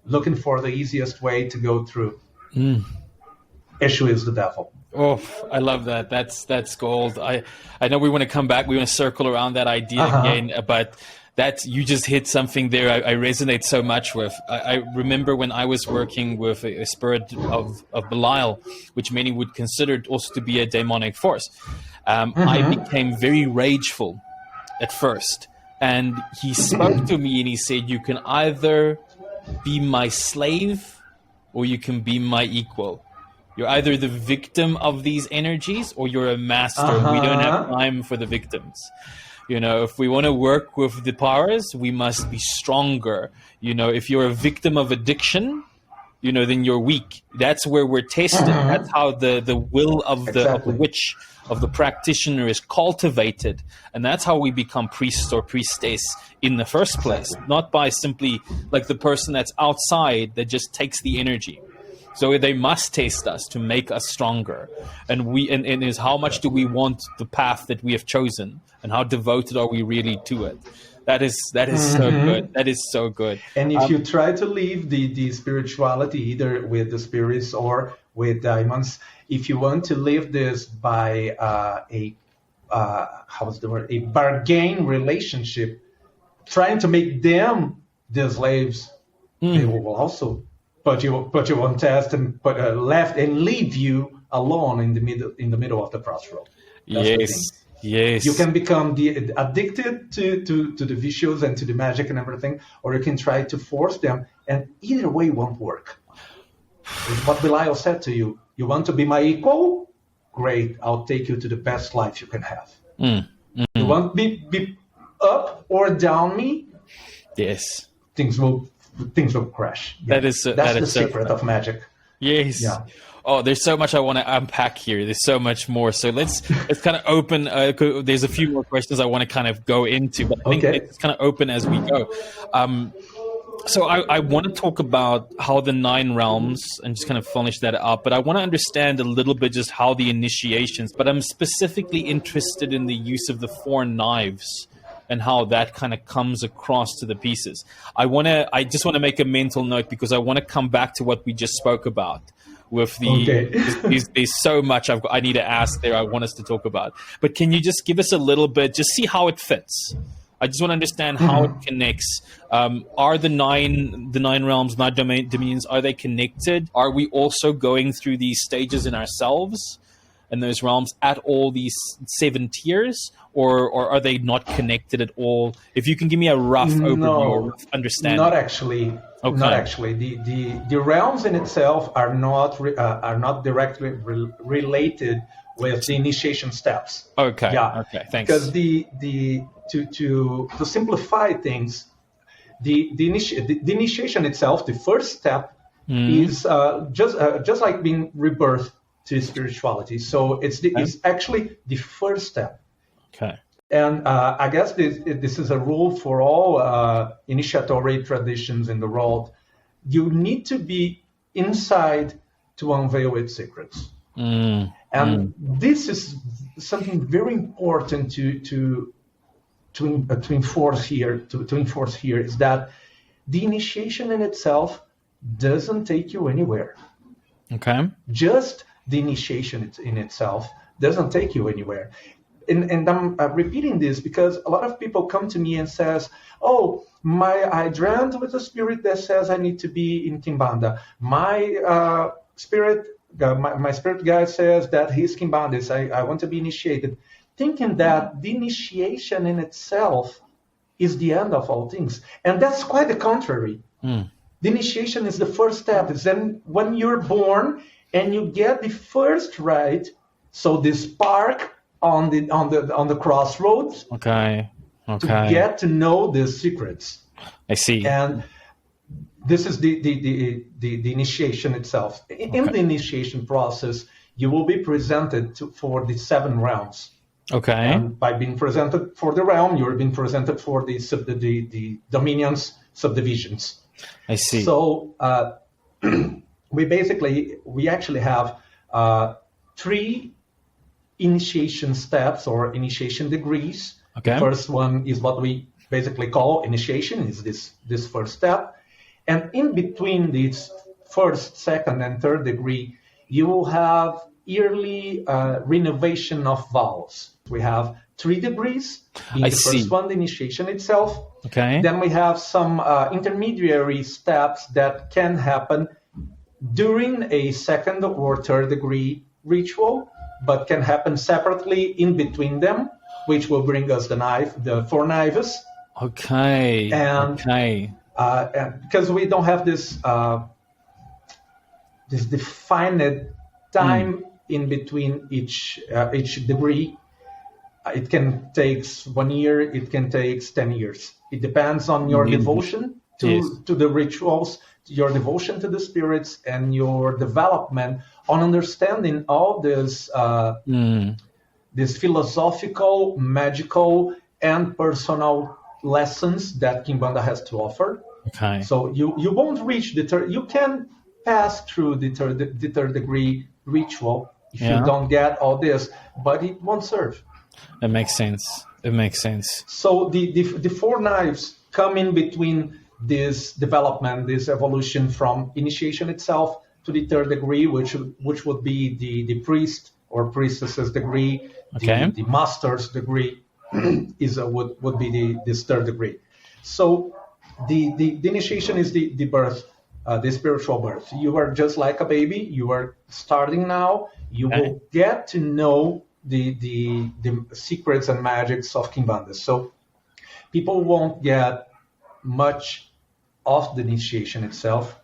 looking for the easiest way to go through. Eshu is the devil. Oh, I love that. That's gold. I know we want to come back. We want to circle around that idea again, but that you just hit something there I resonate so much with. I remember when I was working with a spirit of Belial, which many would consider also to be a demonic force. I became very rageful at first. And he spoke to me and he said, you can either be my slave or you can be my equal. You're either the victim of these energies or you're a master. We don't have time for the victims. You know, if we want to work with the powers, we must be stronger. You know, if you're a victim of addiction, you know, then you're weak. That's where we're tested. That's how the will of the witch, of the practitioner is cultivated. And that's how we become priest or priestess in the first place. Not by simply like the person that's outside that just takes the energy. So they must test us to make us stronger. And is how much do we want the path that we have chosen, and how devoted are we really to it? That is so good. That is so good. And if you try to live the spirituality either with the spirits or with demons, if you want to live this by a bargain relationship, trying to make them the slaves, they will also put you on test and put left and leave you alone in the middle of the crossroad. Yes. You can become addicted to the visuals and to the magic and everything, or you can try to force them, and either way won't work. It's what Belial said to you. You want to be my equal? Great, I'll take you to the best life you can have. You want be up or down me? Yes. Things will crash. Yeah. That's the secret of magic. Yes. Yeah. Oh, there's so much I want to unpack here. There's so much more. So let's kind of open. There's a few more questions I want to kind of go into, but I think it's kind of open as we go. So I want to talk about how the 9 realms and just kind of finish that up. But I want to understand a little bit just how the initiations. But I'm specifically interested in the use of the 4 knives and how that kind of comes across to the pieces. I just want to make a mental note because I want to come back to what we just spoke about. With there's so much I need to ask there. I want us to talk about, but can you just give us a little bit, just see how it fits? I just want to understand how it connects. Are the nine realms, 9 dominions, are they connected? Are we also going through these stages in ourselves and those realms at all these 7 tiers, or are they not connected at all? If you can give me a rough overview or rough understanding. Not actually. Okay. Not actually. The realms in itself are not directly related with the initiation steps. Okay. Yeah. Okay. Thanks. Because to simplify things, the initiation itself, the first step is just like being rebirth to spirituality. So it's actually the first step. Okay. And I guess this is a rule for all initiatory traditions in the world. You need to be inside to unveil its secrets. And this is something very important to enforce here. To enforce here is that the initiation in itself doesn't take you anywhere. Okay. Just the initiation in itself doesn't take you anywhere. And I'm repeating this because a lot of people come to me and says, "Oh, I dreamt with a spirit that says I need to be in Kimbanda. My spirit guide says that he's Kimbandist. I want to be initiated," thinking that the initiation in itself is the end of all things, and that's quite the contrary. The initiation is the first step. It's then when you're born and you get the first rite, so the spark on the crossroads. Okay. to get to know the secrets. I see. And this is the initiation itself. In the initiation process, you will be presented for the 7 realms. Okay. And by being presented for the realm, you're being presented for the dominions, subdivisions. I see. So we actually have 3 initiation steps or initiation degrees. Okay. The first one is what we basically call initiation, is this first step. And in between this first, second, and third degree, you will have yearly renovation of vows. We have 3 degrees. In the first one, the initiation itself. Okay. Then we have some intermediary steps that can happen during a second or third degree ritual, but can happen separately in between them, which will bring us the 4 knives. Okay. And because we don't have this defined time in between each degree. It can take 1 year, it can take 10 years. It depends on your devotion to the rituals, your devotion to the spirits, and your development on understanding all this these philosophical, magical, and personal lessons that Kimbanda has to offer. Okay. So you won't reach the third. You can pass through the third degree ritual if you don't get all this, but it won't serve. It makes sense. It makes sense. So the 4 knives come in between this development, this evolution from initiation itself to the third degree, which would be the priest or priestess's degree. Okay. The master's degree would be this third degree. So the initiation is the birth, the spiritual birth. You are just like a baby. You are starting now. You will get to know the secrets and magics of Kimbanda. So people won't get much of the initiation itself,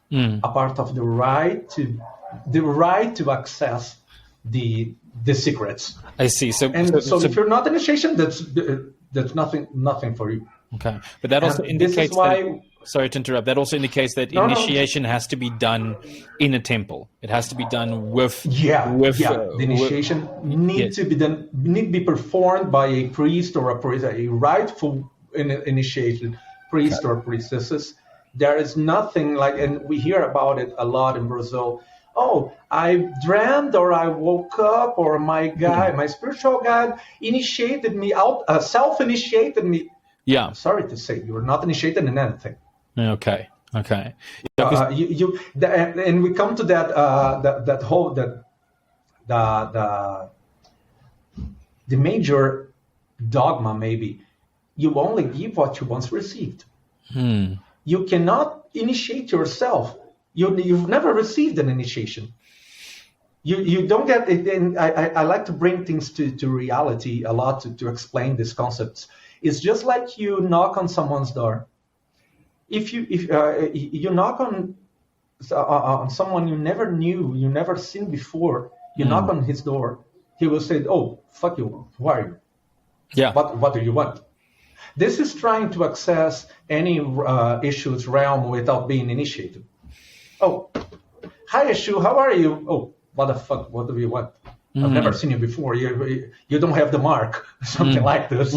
apart of the right to access the secrets. I see. So if you're not initiation, that's nothing for you. Okay, but that also indicates that. Sorry to interrupt. That also indicates that initiation has to be done in a temple. It has to be done with. The initiation needs to be done. Need to be performed by a priest or a rightful initiated priest or priestesses. There is nothing like, and we hear about it a lot in Brazil. Oh, I dreamt, or I woke up, or my spiritual guide initiated me out, self-initiated me. Yeah. Sorry to say, you were not initiated in anything. Okay. And we come to the major dogma. Maybe you only give what you once received. You cannot initiate yourself. You've never received an initiation. You don't get it. And I like to bring things to reality a lot to explain these concepts. It's just like you knock on someone's door. If you knock on someone you never knew, you never seen before, you knock on his door, he will say, "Oh, fuck you. Who are you? Yeah. What do you want?" This is trying to access any eshu's realm without being initiated. Oh, hi eshu, how are you? Oh, what the fuck? What do you want? I've never seen you before. You don't have the mark, something like this.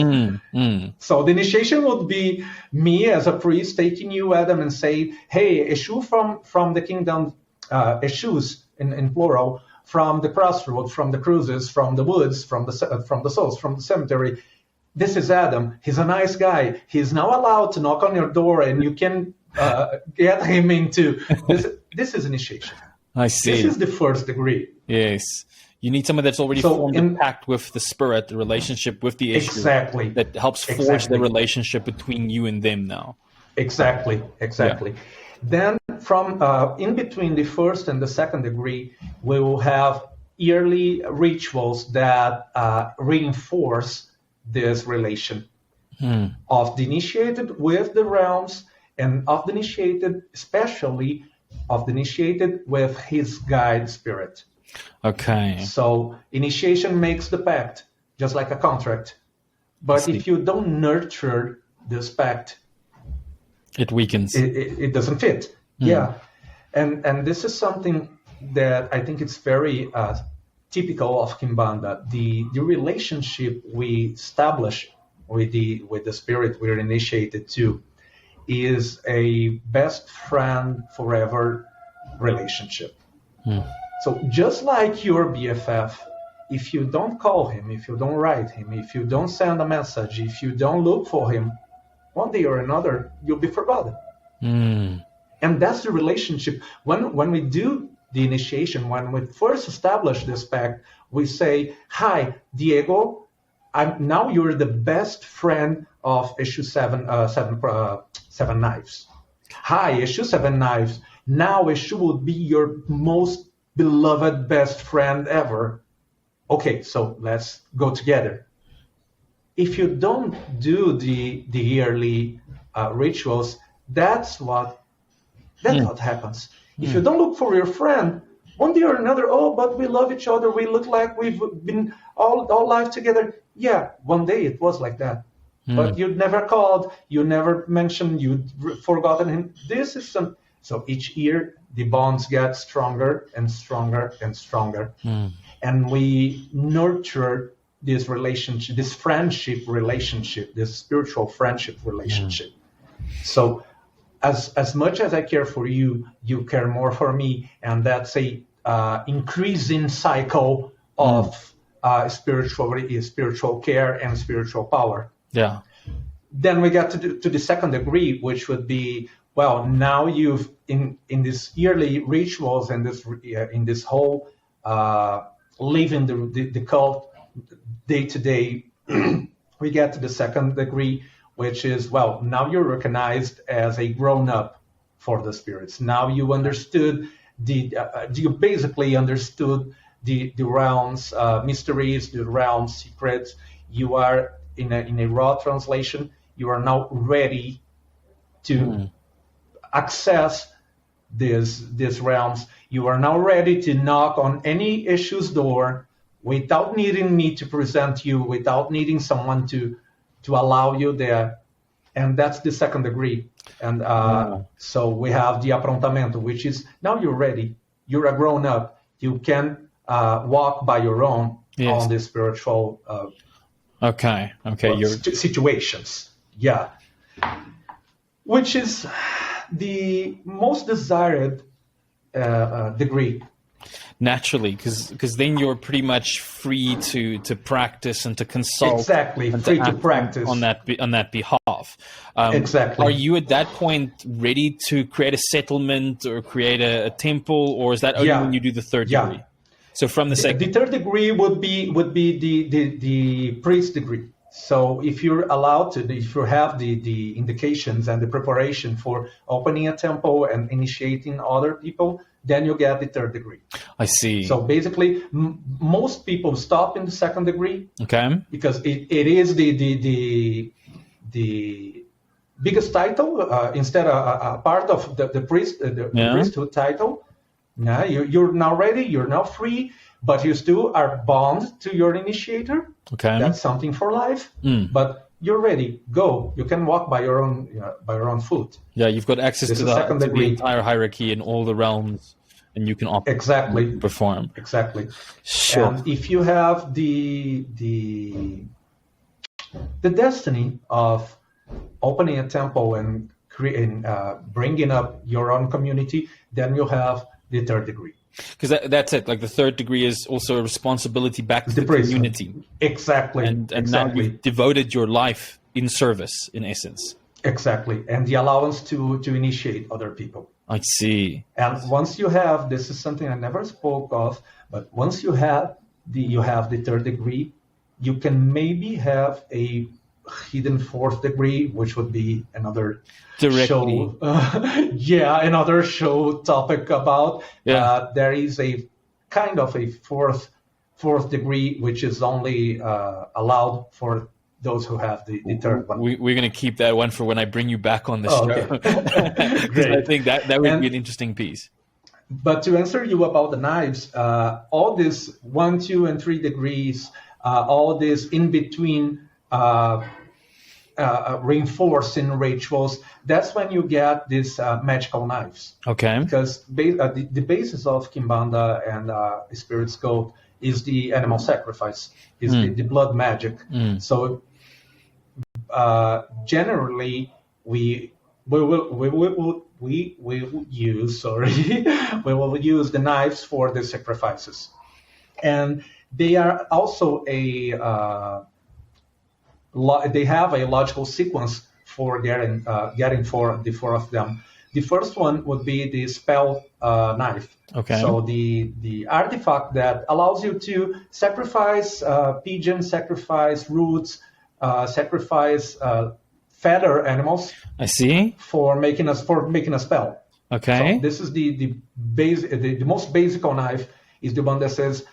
So the initiation would be me as a priest taking you, Adam, and say, "Hey, eshu from the kingdom, eshus in plural, from the crossroads, from the cruises, from the woods, from the souls, from the cemetery. This is Adam. He's a nice guy. He's now allowed to knock on your door, and you can get him into this." This is initiation. I see. This is the first degree. Yes. You need someone that's already formed a pact with the spirit, the relationship with the eshu. Exactly. That helps forge the relationship between you and them now. Exactly. Yeah. Then from in between the first and the second degree, we will have yearly rituals that reinforce this relation of the initiated with the realms, and of the initiated, especially of the initiated with his guide spirit. Okay. So initiation makes the pact, just like a contract. But if you don't nurture this pact, it weakens. It doesn't fit. Yeah. And this is something that I think it's very typical of Kimbanda. The relationship we establish with the spirit we're initiated to is a best friend forever relationship. So just like your BFF, if you don't call him, if you don't write him, if you don't send a message, if you don't look for him, one day or another, you'll be forgotten. And that's the relationship. When we do the initiation, when we first establish this pact, we say, hi, Diego, now you're the best friend of eshu seven knives. Hi, eshu seven knives. Now eshu will be your most beloved best friend ever. Okay, so let's go together. If you don't do the yearly rituals, that's what happens. If you don't look for your friend, one day or another, but we love each other. We look like we've been all life together. Yeah, one day it was like that. But you never called, you never mentioned, you'd forgotten him. This is so each year the bonds get stronger and stronger and stronger. And we nurture this relationship, this friendship relationship, this spiritual friendship relationship. So as much as I care for you, you care more for me. And that's a increasing cycle of spiritual care and spiritual power. Yeah. Then we get to the second degree, which would be, well, now you've in these yearly rituals and in this whole living the cult day to day, we get to the second degree, which is, well, now you're recognized as a grown-up for the spirits. Now you understood you basically understood the realm's mysteries, the realm's secrets. You are in a raw translation. You are now ready to access these realms. You are now ready to knock on any eshu's door without needing me to present you, without needing someone to allow you there. And that's the second degree. And so we have the aprontamento, which is now you're ready. You're a grown up. You can walk by your own on the spiritual situations. Yeah. Which is the most desired degree. Naturally, because then you're pretty much free to practice and to consult. Exactly, and free to practice on that behalf. Exactly. Are you at that point ready to create a settlement or create a temple, or is that only when you do the third degree? So from the second, the third degree would be the priest degree. So if you're allowed to, if you have the indications and the preparation for opening a temple and initiating other people, then you get the third degree. I see. So basically, most people stop in the second degree. Okay. Because it is the biggest title instead of a part of the priesthood title. Now you're now ready. You're now free. But you still are bound to your initiator. Okay. That's something for life. But you're ready. Go. You can walk by your own foot. Yeah, you've got access to the entire hierarchy in all the realms, and you can perform. Exactly. Sure. And if you have the destiny of opening a temple and bringing up your own community, then you have the third degree. Because that's it. Like the third degree is also a responsibility back to the community. Exactly. And now you've devoted your life in service, in essence. Exactly. And the allowance to initiate other people. I see. And once you have, this is something I never spoke of, but once you have the third degree, you can maybe have a hidden fourth degree, which would be another show. Another show topic about. There is a kind of a fourth degree, which is only allowed for those who have the third one. We're going to keep that one for when I bring you back on the show. Okay. Great. I think that would be an interesting piece. But to answer you about the knives, all these 1, 2, and 3 degrees, all this in between reinforced in rituals, that's when you get these magical knives. Okay. Because the basis of Kimbanda and Spirit's Code is the animal sacrifice, is the blood magic. So generally, we will use we will use the knives for the sacrifices, and they are also they have a logical sequence for getting for the four of them. The first one would be the spell knife. Okay. So the artifact that allows you to sacrifice pigeons, sacrifice roots, sacrifice feather animals. I see. For making a spell. Okay. So this is the most basic knife is the one that says,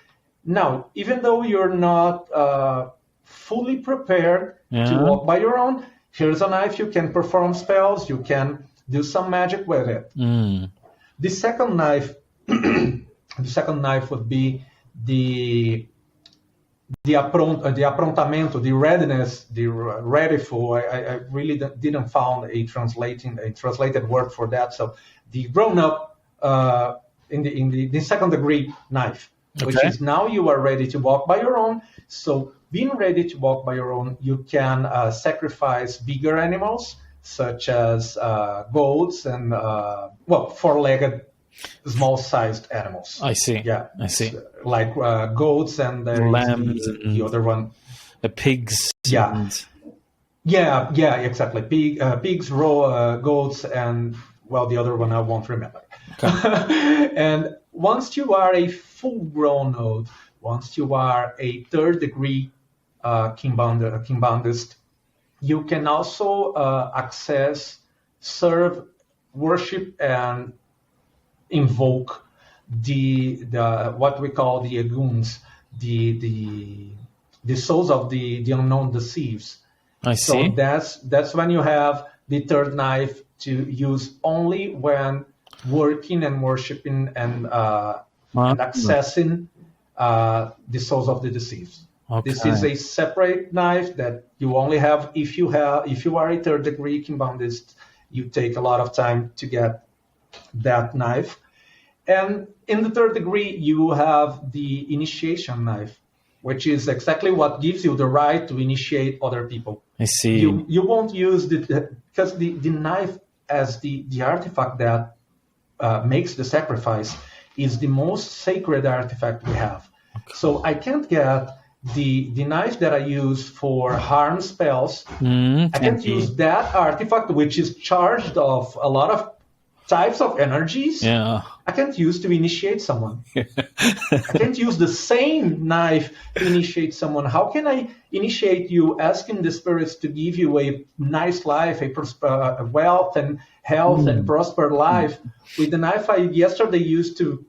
now, even though you're not fully prepared to walk by your own, here's a knife. You can perform spells. You can do some magic with it. The second knife, would be the approntamento, the readiness, the readyful. I really didn't found a translated word for that. So the grown up in the second degree knife, which is now you are ready to walk by your own. So being ready to walk by your own, you can sacrifice bigger animals such as goats and four-legged, small-sized animals. I see. Yeah, I see. Like goats and lambs, the other one. The pigs. Yeah. Yeah, exactly. Pigs, raw goats, and the other one I won't remember. Okay. And once you are a full-grown node, once you are a third-degree Kimbandist, you can also access, serve, worship, and invoke the what we call the aguns, the souls of the unknown deceives. I see. So that's when you have the third knife to use only when working and worshiping and accessing the souls of the deceived. Okay. This is a separate knife that you only have if you are a third degree Kimbandist. You take a lot of time to get that knife. And in the third degree, you have the initiation knife, which is exactly what gives you the right to initiate other people. I see. You won't use because the knife as the artifact that makes the sacrifice is the most sacred artifact we have. Okay. So I can't get the knife that I use for harm spells. I can't use that artifact, which is charged of a lot of types of energies. Yeah. I can't use to initiate someone. I can't use the same knife to initiate someone. How can I initiate you asking the spirits to give you a nice life, a wealth and health and prosper life with the knife I yesterday used to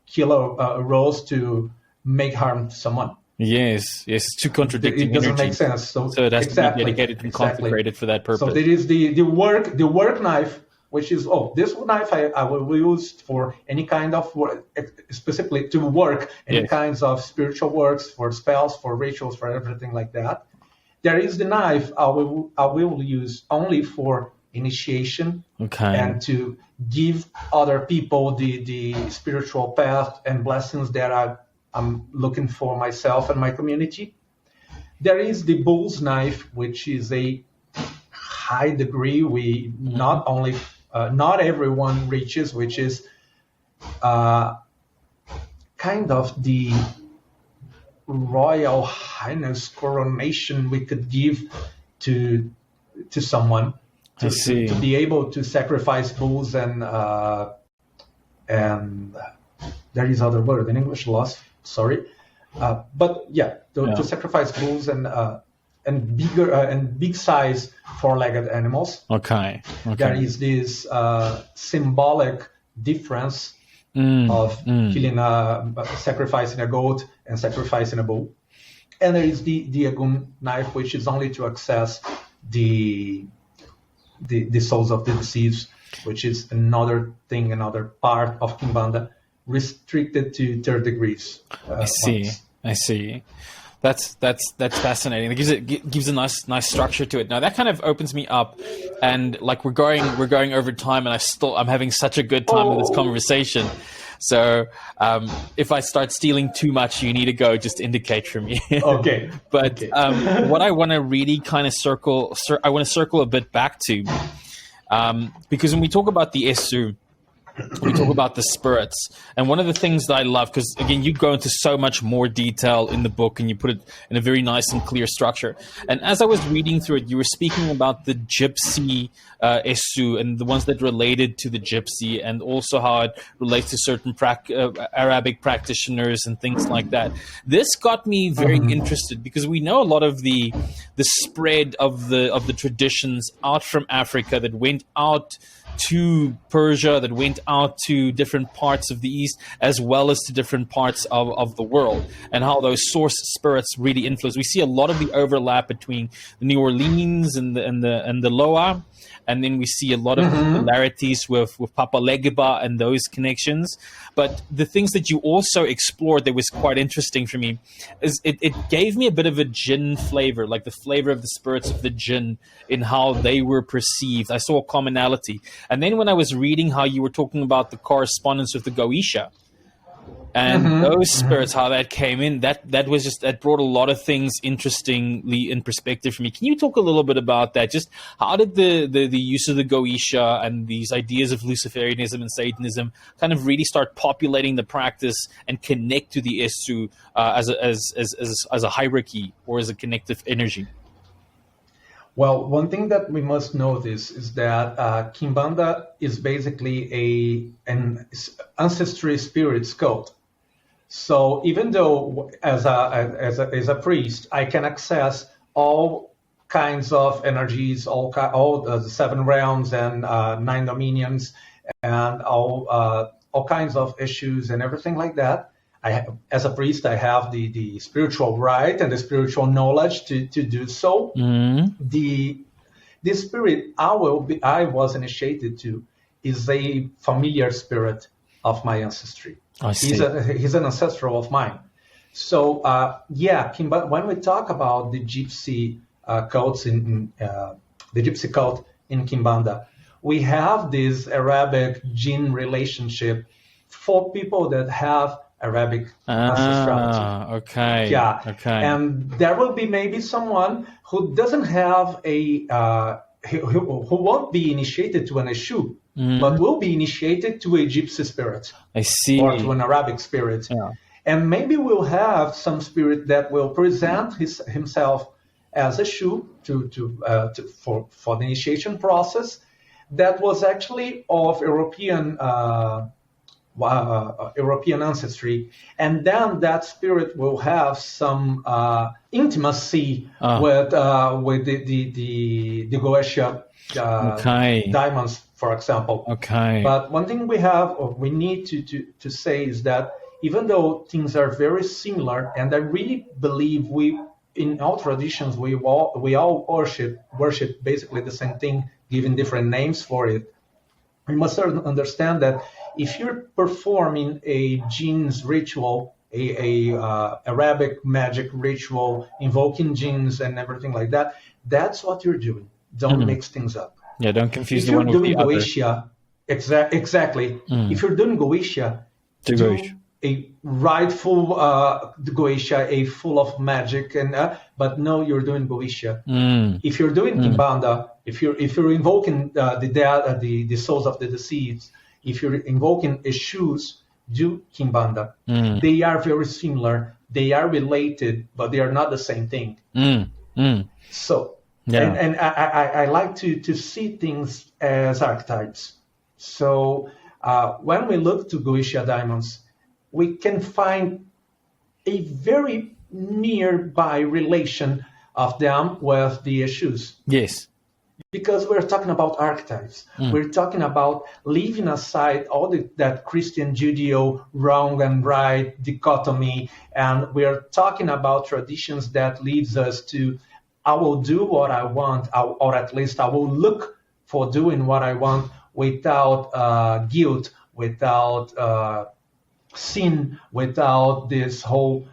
kill a rose to make harm to someone? Yes, too contradicting. It doesn't make sense. So it has to be dedicated and consecrated for that purpose. So there is the work knife, which is this knife I will use for any kind of work, specifically to work any kinds of spiritual works, for spells, for rituals, for everything like that. There is the knife I will use only for initiation and to give other people the spiritual path and blessings that I'm looking for myself and my community. There is the bull's knife, which is a high degree we not only not everyone reaches, which is kind of the royal highness coronation we could give to someone to be able to sacrifice bulls and there is other word in English, lost. Sorry, but yeah, to sacrifice bulls and bigger and big size four-legged animals. Okay. There is this symbolic difference of killing sacrificing a goat and sacrificing a bull, and there is the Diago knife, which is only to access the souls of the deceased, which is another part of Kimbanda restricted to third degrees. I see. That's fascinating. It gives a nice structure to it. Now that kind of opens me up, and like we're going over time, and I'm having such a good time with this conversation. So if I start stealing too much, you need to go. Just indicate for me. Okay. But Okay. what I want to really kind of circle a bit back to, because when we talk about the eshu, we talk about the spirits, and one of the things that I love, because again, you go into so much more detail in the book and you put it in a very nice and clear structure. And as I was reading through it, you were speaking about the gypsy eshu and the ones that related to the gypsy, and also how it relates to certain Arabic practitioners and things like that. This got me very interested, because we know a lot of the spread of the traditions out from Africa that went out to Persia, that went out to different parts of the East, as well as to different parts of the world, and how those source spirits really influence. We see a lot of the overlap between the New Orleans and the Loa, and then we see a lot of similarities with Papa Legba and those connections. But the things that you also explored that was quite interesting for me is it gave me a bit of a jinn flavor, like the flavor of the spirits of the jinn in how they were perceived. I saw a commonality. And then when I was reading how you were talking about the correspondence with the Goetia, and those spirits, how that came in, that brought a lot of things interestingly in perspective for me. Can you talk a little bit about that? Just how did the use of the Goetia and these ideas of Luciferianism and Satanism kind of really start populating the practice and connect to the eshu as a hierarchy or as a connective energy? Well, one thing that we must notice is that Kimbanda is basically an ancestry spirits cult. So even though as a priest, I can access all kinds of energies, all the 7 realms and 9 dominions, and all kinds of issues and everything like that. As a priest, I have the spiritual right and the spiritual knowledge to do so. The spirit I was initiated to is a familiar spirit of my ancestry. I see. He's an ancestral of mine. So when we talk about the gypsy cults in the gypsy cult in Kimbanda, we have this Arabic jinn relationship for people that have Arabic ancestrality. Okay. Yeah. Okay. And there will be maybe someone who doesn't have who won't be initiated to an eshu, but will be initiated to a gypsy spirit. I see. Or to an Arabic spirit. Yeah. And maybe we'll have some spirit that will present himself as a eshu for the initiation process that was actually of European ancestry, and then that spirit will have some intimacy with the Goetia diamonds, for example. Okay. But one thing we need to say is that even though things are very similar, and I really believe in all traditions we all worship basically the same thing, giving different names for it. We must understand that if you're performing a jinns ritual, a Arabic magic ritual, invoking jinns and everything like that, that's what you're doing. Don't mix things up. Yeah, don't confuse the one with the other. Exactly. If you're doing Goetia, do a rightful Goetia, a full of magic, but no, you're doing Goetia. If you're doing Kimbanda, if you're invoking the souls of the deceased, if you're invoking eshus, do Kimbanda. They are very similar. They are related, but they are not the same thing. So, and I like to see things as archetypes. So when we look to Goetia diamonds, we can find a very nearby relation of them with the eshus. Yes. Because we're talking about archetypes. We're talking about leaving aside all that Christian Judeo wrong and right dichotomy, and we're talking about traditions that leads us to, I will do what I want, or at least I will look for doing what I want without guilt, without sin, without this whole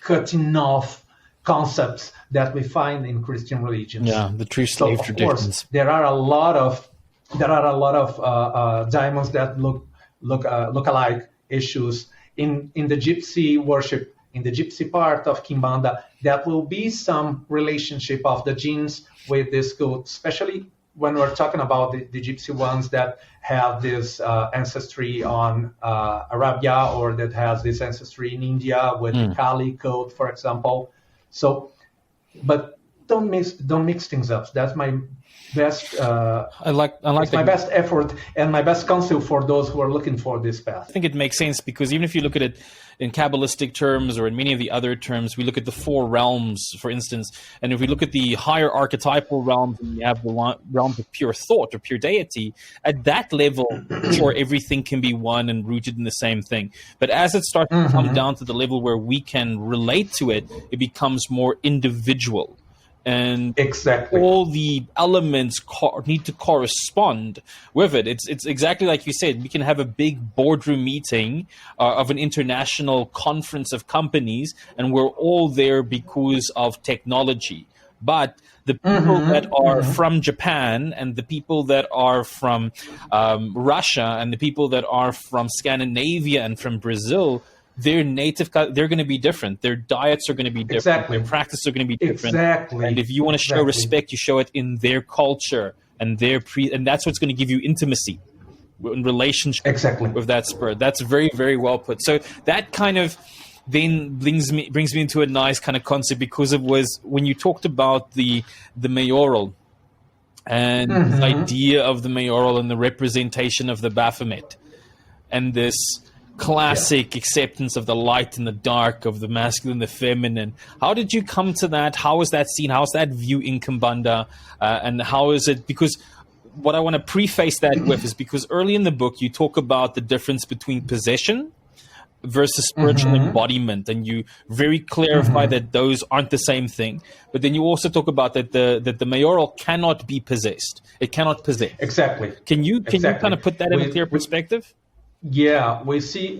cutting off concepts that we find in Christian religions. Yeah, the true slave traditions. Course, there are a lot of diamonds that look alike issues in the gypsy worship, in the gypsy part of Kimbanda. That will be some relationship of the genes with this cult, especially when we're talking about the gypsy ones that have this ancestry on Arabia, or that has this ancestry in India with the Kali code, for example. So, but don't mix things up. That's my best. I like my best effort and my best counsel for those who are looking for this path. I think it makes sense, because even if you look at it in Kabbalistic terms or in many of the other terms, we look at the 4 realms, for instance, and if we look at the higher archetypal realms, and we have the realms of pure thought or pure deity, at that level, sure, everything can be one and rooted in the same thing. But as it starts to come down to the level where we can relate to it, it becomes more individual. And all the elements need to correspond with it. It's exactly like you said. We can have a big boardroom meeting of an international conference of companies, and we're all there because of technology. But the people that are from Japan, and the people that are from Russia, and the people that are from Scandinavia and from Brazil, they're going to be different. Their diets are going to be different. Their practices are going to be different. And if you want to show respect, you show it in their culture and and that's what's going to give you intimacy in relationship with that spirit. That's very, very well put. So that kind of then brings me into a nice kind of concept, because it was when you talked about the maioral and the idea of the maioral and the representation of the Baphomet, and this classic acceptance of the light and the dark, of the masculine and the feminine. How did you come to that? How is that seen? How's that view in Kimbanda? And how is it? Because what I want to preface that with is because early in the book you talk about the difference between possession versus spiritual embodiment, and you very clarify that those aren't the same thing. But then you also talk about that the maioral cannot be possessed. It cannot possess. Exactly. Can you kind of put that in a clear perspective? Yeah, we see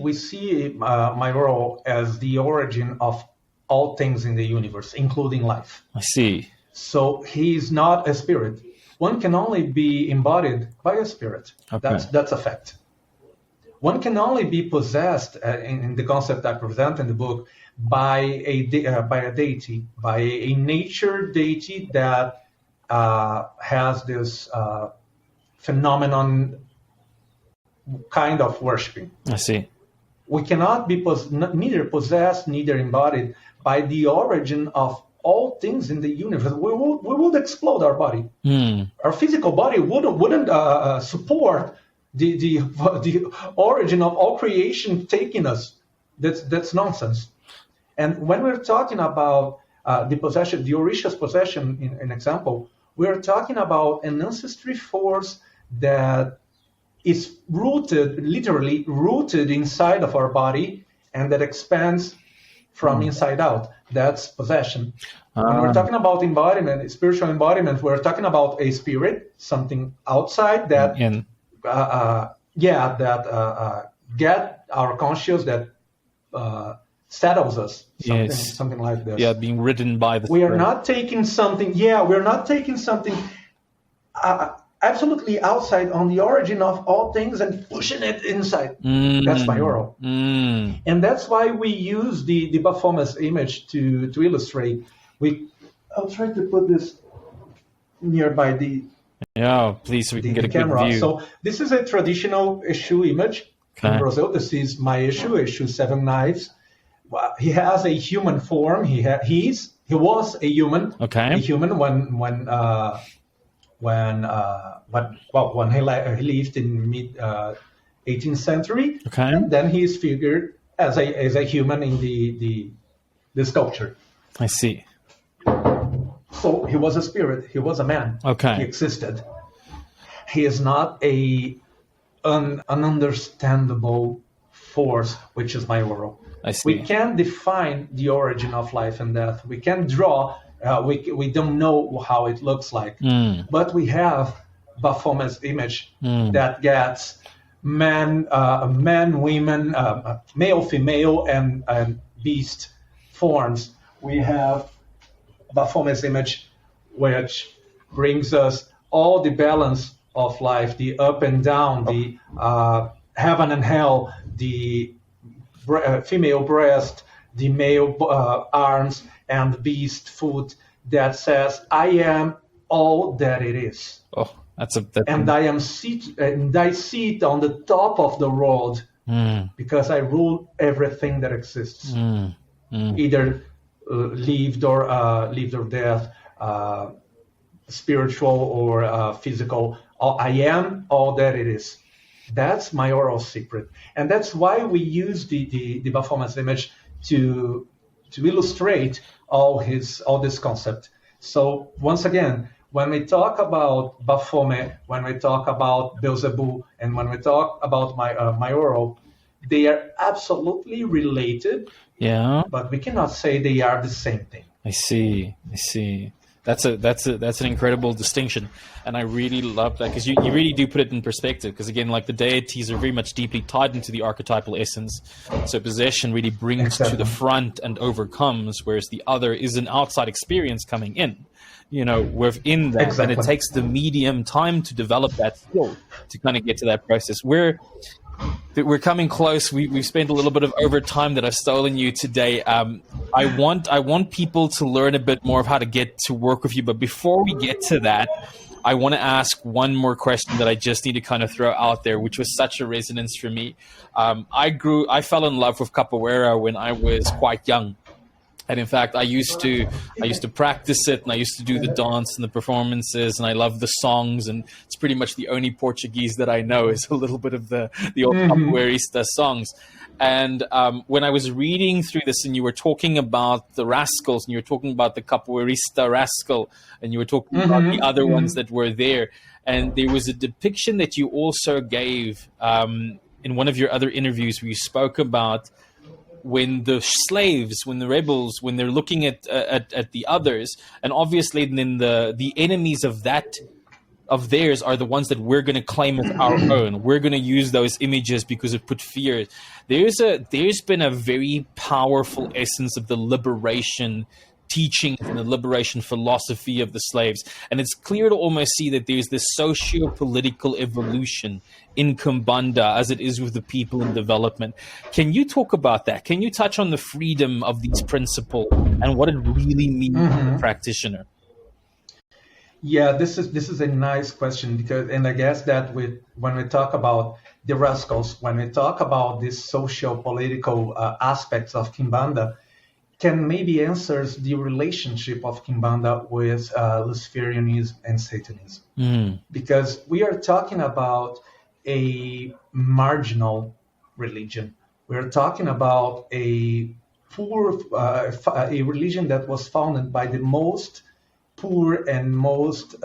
maioral as the origin of all things in the universe, including life. I see. So he is not a spirit. One can only be embodied by a spirit. Okay. That's a fact. One can only be possessed, in the concept I present in the book, by a deity, by a nature deity that has this phenomenon kind of worshiping. I see. We cannot be neither possessed, neither embodied by the origin of all things in the universe. We would explode our body. Our physical body wouldn't support the origin of all creation taking us. That's nonsense. And when we're talking about the possession, the Orisha's possession, in example, we're talking about an ancestry force that is literally rooted inside of our body, and that expands from inside out. That's possession. When we're talking about embodiment, spiritual embodiment, we're talking about a spirit, something outside that get our conscious, that settles us. Something like this. Yeah, being ridden by the spirit. We are not taking something. Yeah, we're not taking something absolutely outside on the origin of all things and pushing it inside. That's maioral. And that's why we use the Baphomet's image to illustrate. I'll try to put this nearby the please, so we can get a camera. Good view. So this is a traditional eshu image in Brazil. This is my eshu 7 knives. He has a human form. He was a human. Okay. A human when he lived in mid 18th century. Okay. And then he is figured as a human in the sculpture. I see. So he was a spirit. He was a man. Okay. He existed. He is not an ununderstandable force, which is maioral. I see. We can define the origin of life and death. We can draw. We don't know how it looks like, but we have Baphomet's image that gets men, women, male, female, and beast forms. We have Baphomet's image, which brings us all the balance of life, the up and down, the heaven and hell, the female breast, the male arms, and the beast foot that says, I am all that it is. Oh, and I sit on the top of the world because I rule everything that exists, either lived or death, spiritual or physical. I am all that it is. That's my oral secret, and that's why we use the Baphomet's image to illustrate all this concept. So once again, when we talk about Baphomet, when we talk about Beelzebub, and when we talk about maioral, they are absolutely related. Yeah. But we cannot say they are the same thing. I see. That's an incredible distinction, and I really love that, because you really do put it in perspective. Because again, like, the deities are very much deeply tied into the archetypal essence. So possession really brings to the front and overcomes, whereas the other is an outside experience coming in. Within that, and it takes the medium time to develop that skill to kind of get to that process. We're coming close. We've spent a little bit of overtime that I've stolen you today. I want people to learn a bit more of how to get to work with you. But before we get to that, I want to ask one more question that I just need to kind of throw out there, which was such a resonance for me. I fell in love with capoeira when I was quite young. And in fact, I used to practice it, and I used to do the dance and the performances, and I love the songs, and it's pretty much the only Portuguese that I know is a little bit of the old capoeirista songs. And when I was reading through this, and you were talking about the rascals, and you were talking about the capoeirista rascal, and you were talking about the other ones that were there, and there was a depiction that you also gave in one of your other interviews where you spoke about when the slaves, when the rebels, when they're looking at the others, and obviously then the enemies of theirs are the ones that we're going to claim as our own. We're going to use those images because it put fear. There's been a very powerful essence of the liberation teachings and the liberation philosophy of the slaves. And it's clear to almost see that there's this socio-political evolution in Kimbanda as it is with the people in development. Can you talk about that? Can you touch on the freedom of these principles and what it really means for the practitioner? Yeah, this is a nice question, and I guess that when we talk about the rascals, when we talk about these socio-political aspects of Kimbanda, can maybe answers the relationship of Kimbanda with Luciferianism and Satanism. Because we are talking about a marginal religion. We're talking about a poor, a religion that was founded by the most poor and most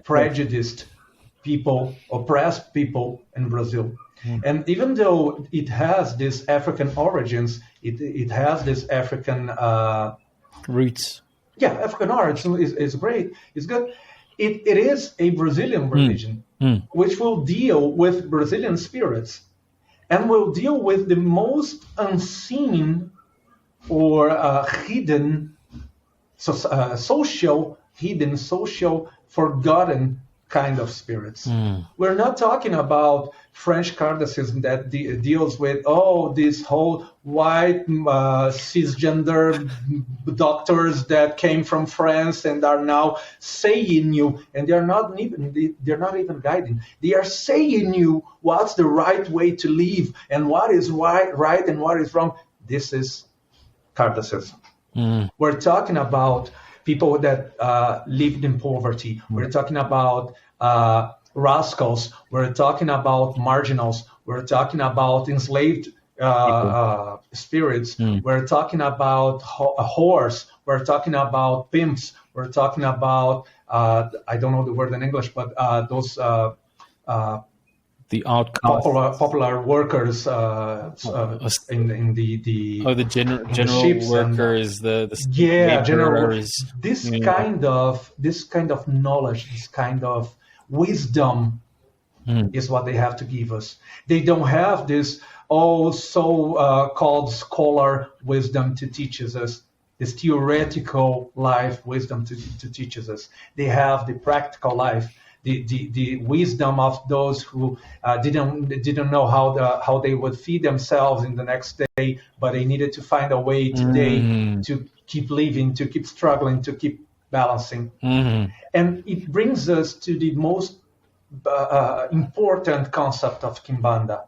prejudiced people, oppressed people in Brazil. And even though it has this African origins, it has this African roots. Yeah, African origins is great. It's good. It is a Brazilian religion, which will deal with Brazilian spirits and will deal with the most unseen or hidden, social, forgotten kind of spirits. We're not talking about French Cardassianism that deals with this whole white cisgender doctors that came from France and are now saying you, and they're not even guiding. They are saying you what's the right way to live and what is right and what is wrong. This is Cardassianism. We're talking about people that lived in poverty. We're talking about rascals. We're talking about marginals. We're talking about enslaved spirits. We're talking about whores. We're talking about pimps. We're talking about I don't know the word in English, but those the outcasts, popular workers in the general workers, the general. This kind of knowledge, this kind of wisdom is what they have to give us. They don't have this called scholar wisdom to teach us, this theoretical life wisdom to teach us. They have the practical life, the wisdom of those who didn't know how they would feed themselves in the next day, but they needed to find a way today to keep living, to keep struggling, to keep balancing. And it brings us to the most important concept of Kimbanda,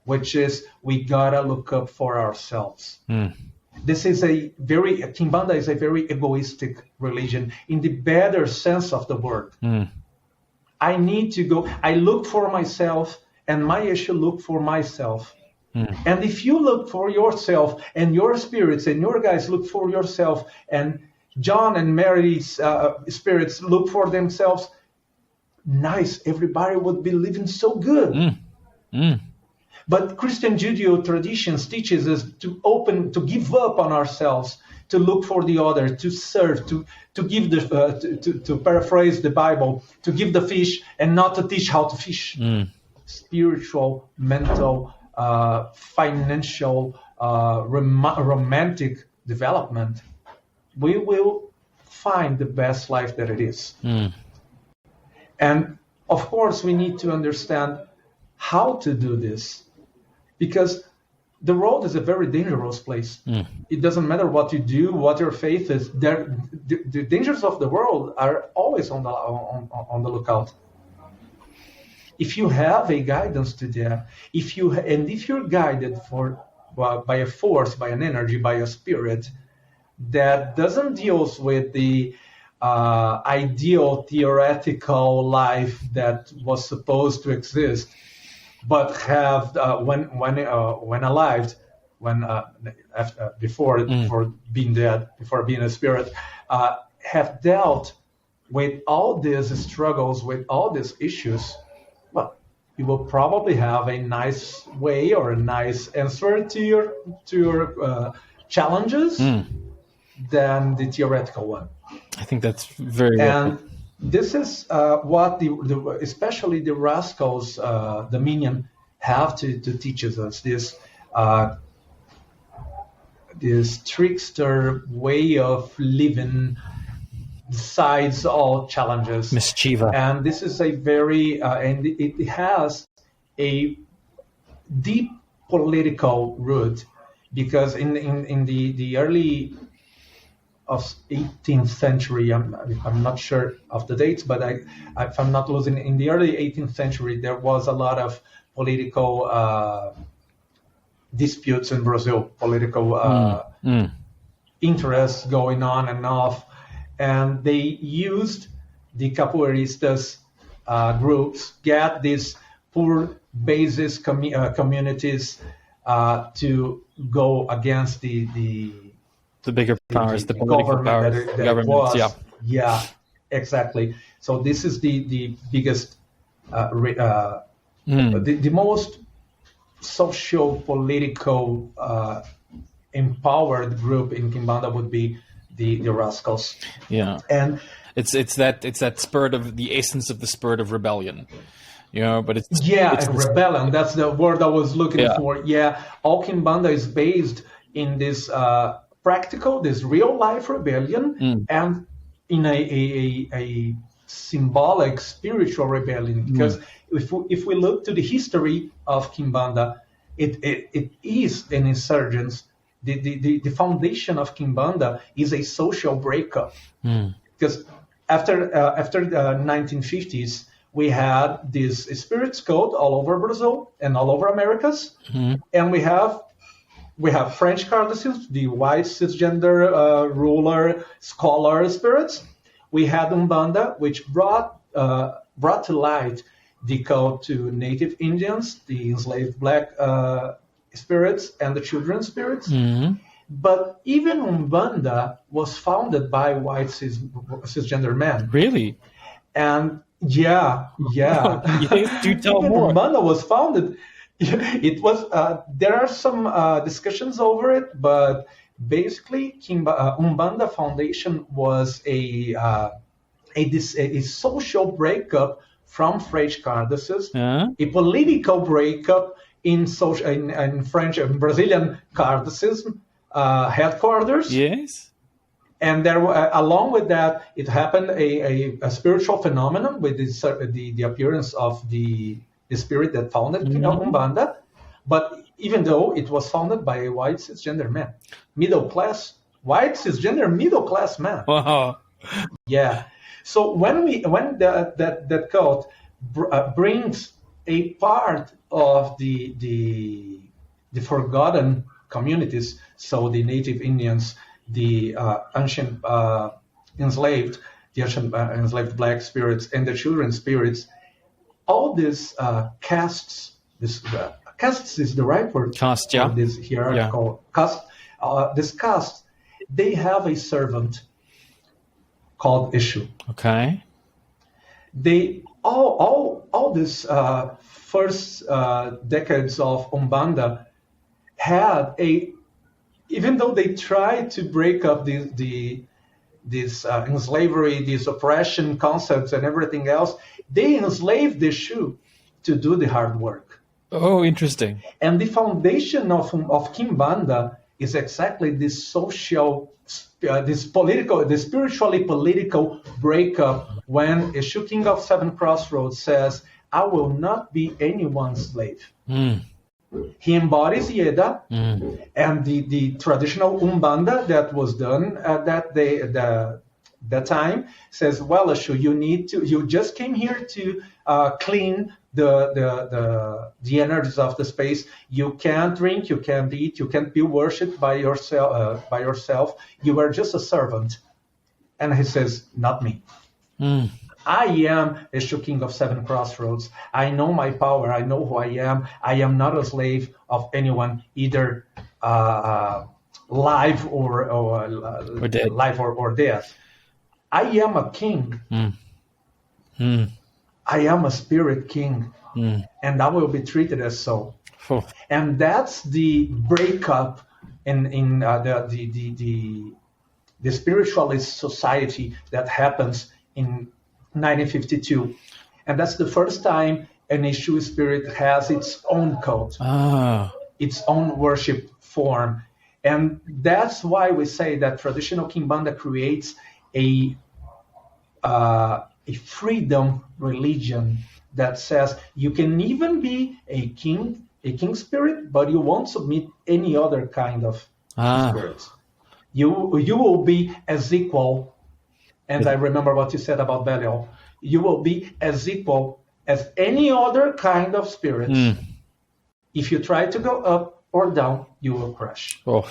which is we gotta look up for ourselves. Kimbanda is a very egoistic religion in the better sense of the word. I need to go, I look for myself, and my eshu look for myself. And if you look for yourself, and your spirits and your guys look for yourself, and John and Mary's spirits look for themselves, nice, everybody would be living so good. But Christian Judeo traditions teaches us to give up on ourselves, to look for the other, to serve, to give to paraphrase the Bible, to give the fish and not to teach how to fish. Spiritual, mental, financial, romantic development. We will find the best life that it is. And of course, we need to understand how to do this, because the world is a very dangerous place. It doesn't matter what you do, what your faith is. The dangers of the world are always on the lookout. If you have a guidance to that, if you're guided by a force, by an energy, by a spirit that doesn't deal with the ideal theoretical life that was supposed to exist, but have before being dead, before being a spirit, have dealt with all these struggles, with all these issues, well, you will probably have a nice way or a nice answer to your challenges than the theoretical one. I think that's very well. This is what especially the rascals, the minion, have to teach us. This trickster way of living besides all challenges. Mischieva. And this is a very, and it has a deep political root, because in the early of 18th century, I'm not sure of the dates, but if I'm not losing, in the early 18th century, there was a lot of political disputes in Brazil, political interests going on and off, and they used the capoeiristas groups, get these poor basis communities to go against the bigger powers, the political powers, governments. Yeah, exactly. So this is the biggest, the most socio-political empowered group in Kimbanda would be the rascals. Yeah, and it's that spirit of the essence of the spirit of rebellion. You know, but it's rebellion. That's the word I was looking for. Yeah, all Kimbanda is based in this practical, this real life rebellion, and in a symbolic spiritual rebellion. Because if we look to the history of Kimbanda, it is an insurgence. The foundation of Kimbanda is a social breakup. Because after the 1950s, we had this spirits cult all over Brazil and all over Americas, and we have French Cardassians, the white cisgender ruler scholar spirits. We had Umbanda, which brought to light the cult to native Indians, the enslaved black spirits, and the children's spirits. But even Umbanda was founded by white cisgender men. Really? And yeah. Do tell even more. Umbanda was founded. It was. There are some discussions over it, but basically, Umbanda Foundation was a social breakup from French Cardasses, Uh-huh. a political breakup in French and Brazilian Cardasses headquarters. Yes. And there, along with that, it happened a spiritual phenomenon with the appearance of the spirit that founded Umbanda. But even though it was founded by a white cisgender man, white cisgender middle class man. Wow. Yeah. So when that cult brings a part of the forgotten communities, so the native Indians, the ancient enslaved black spirits, and the children spirits, all these castes, castes is the right word Caste, for this hierarchical caste. This caste, they have a servant called eshu. Okay. They all this first decades of Umbanda had even though they tried to break up this enslavery, these oppression concepts and everything else, they enslaved the eshu to do the hard work. Oh, interesting. And the foundation of Kimbanda is exactly this social, this spiritually political breakup when Eshu King of Seven Crossroads says, I will not be anyone's slave. He embodies Yeda and the traditional Umbanda that was done at that time says, well, Eshu, you just came here to clean the energies of the space. You can't drink, you can't eat, you can't be worshipped by yourself. You are just a servant. And he says, not me. I am Eshu King of Seven Crossroads. I know my power. I know who I am. I am not a slave of anyone, either live or dead. Life or death. I am a king. I am a spirit king, and I will be treated as so. And that's the breakup in the spiritualist society that happens in 1952. And that's the first time an Eshu spirit has its own cult, its own worship form. And that's why we say that traditional Kimbanda creates a freedom religion that says you can even be a king spirit, but you won't submit any other kind of spirits. You will be as equal. And I remember what you said about Belial. You will be as equal as any other kind of spirits. If you try to go up or down, you will crash. Oh,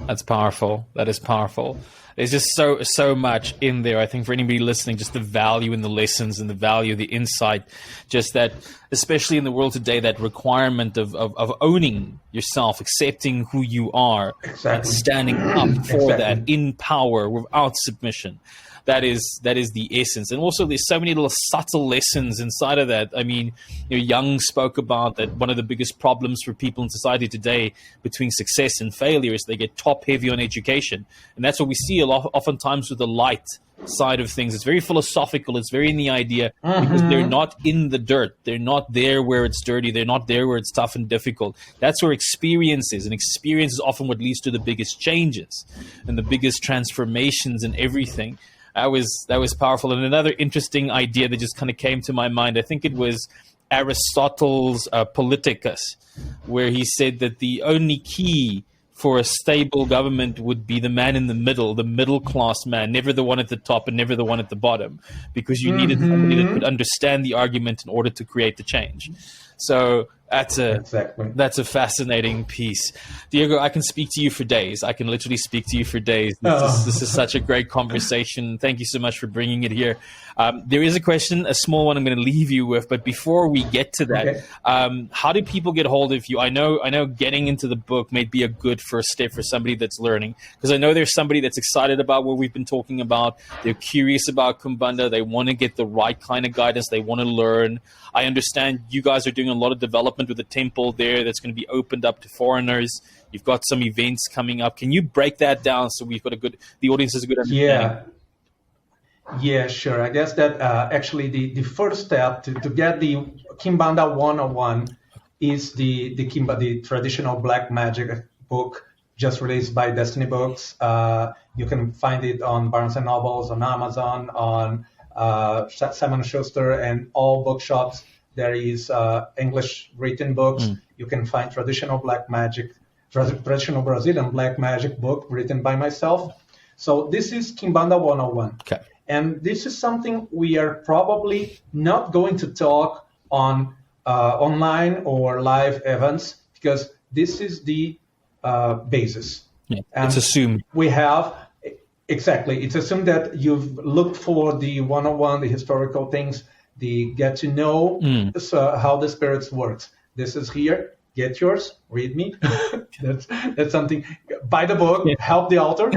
that's powerful. That is powerful. There's just so much in there. I think for anybody listening, just the value in the lessons and the value of the insight, just that, especially in the world today, that requirement of owning yourself, accepting who you are, and standing up for that in power without submission. That is the essence. And also there's so many little subtle lessons inside of that. I mean, Jung spoke about that one of the biggest problems for people in society today between success and failure is they get top heavy on education. And that's what we see oftentimes with the light side of things. It's very philosophical. It's very in the idea because they're not in the dirt. They're not there where it's dirty. They're not there where it's tough and difficult. That's where experience is. And experience is often what leads to the biggest changes and the biggest transformations in everything. That was powerful. And another interesting idea that just kind of came to my mind, I think it was Aristotle's Politicus, where he said that the only key for a stable government would be the man in the middle class man, never the one at the top and never the one at the bottom, because you needed somebody that could understand the argument in order to create the change. So that's a fascinating piece. Diago, I can speak to you for days. I can literally speak to you for days. This is such a great conversation. Thank you so much for bringing it here. There is a question, a small one I'm going to leave you with, but before we get to that, how do people get hold of you? I know getting into the book may be a good first step for somebody that's learning, because I know there's somebody that's excited about what we've been talking about. They're curious about Kimbanda. They want to get the right kind of guidance. They want to learn. I understand you guys are doing a lot of development with the temple there that's going to be opened up to foreigners. You've got some events coming up. Can you break that down so the audience has a good understanding? Yeah, sure. I guess that actually the first step to get the Kimbanda 101 is the traditional black magic book just released by Destiny Books. You can find it on Barnes and Nobles, on Amazon, on Simon Schuster, and all bookshops. There is English written books. You can find traditional black magic, traditional Brazilian black magic book written by myself. So this is Kimbanda 101. Okay. And this is something we are probably not going to talk on online or live events because this is the basis. Yeah, and it's assumed. We have, exactly, it's assumed that you've looked for the 101, the historical things, the get to know how the spirits works. This is here. Get yours, read me. that's something. Buy the book, help the author.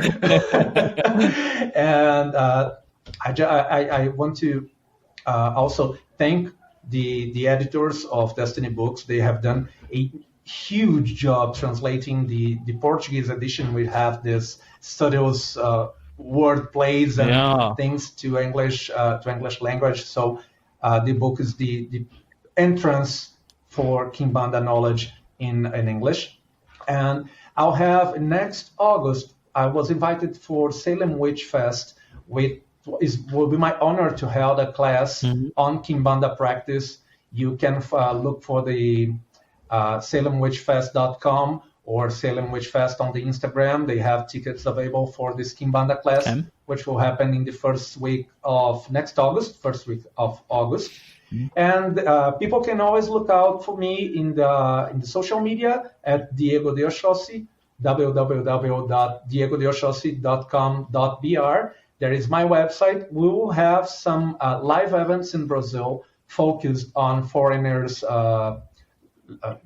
And I want to also thank the editors of Destiny Books. They have done a huge job translating the Portuguese edition. We have this studios word plays and things to English language. So the book is the entrance for Kimbanda knowledge in English. And I'll have next August, I was invited for Salem Witch Fest. Will be my honor to hold a class on Kimbanda practice. You can look for the salemwitchfest.com or Salem Witch Fest on the Instagram. They have tickets available for this Kimbanda class, which will happen in the first week of August. And people can always look out for me in the social media at Diago de Oxóssi, www.diagodeoxossi.com.br. There is my website. We will have some live events in Brazil focused on foreigners,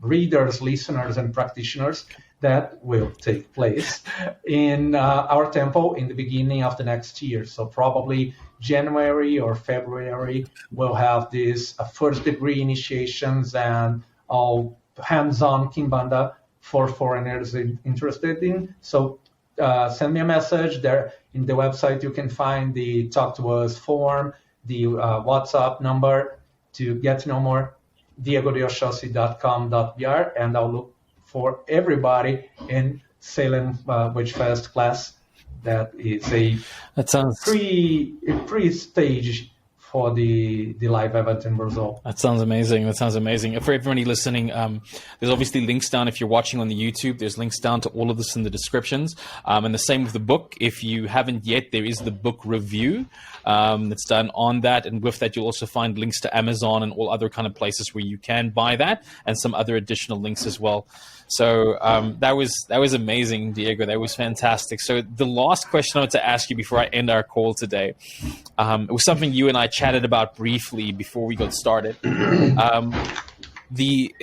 readers, listeners, and practitioners that will take place in our temple in the beginning of the next year. So probably January or February, we'll have these first degree initiations and all hands-on Kimbanda for foreigners interested in. So send me a message there. In the website, you can find the Talk to Us form, the WhatsApp number to get to know more, diagodeoxossi.com.br, and I'll look for everybody in Salem Witch Fest class. That is that sounds pre-stage for the live event in Brazil. That sounds amazing. For everybody listening, there's obviously links down. If you're watching on the YouTube, there's links down to all of this in the descriptions. And the same with the book. If you haven't yet, there is the book review that's done on that. And with that, you'll also find links to Amazon and all other kind of places where you can buy that, and some other additional links as well. So that was amazing, Diago. That was fantastic. So the last question I want to ask you before I end our call today, it was something you and I chatted about briefly before we got started. The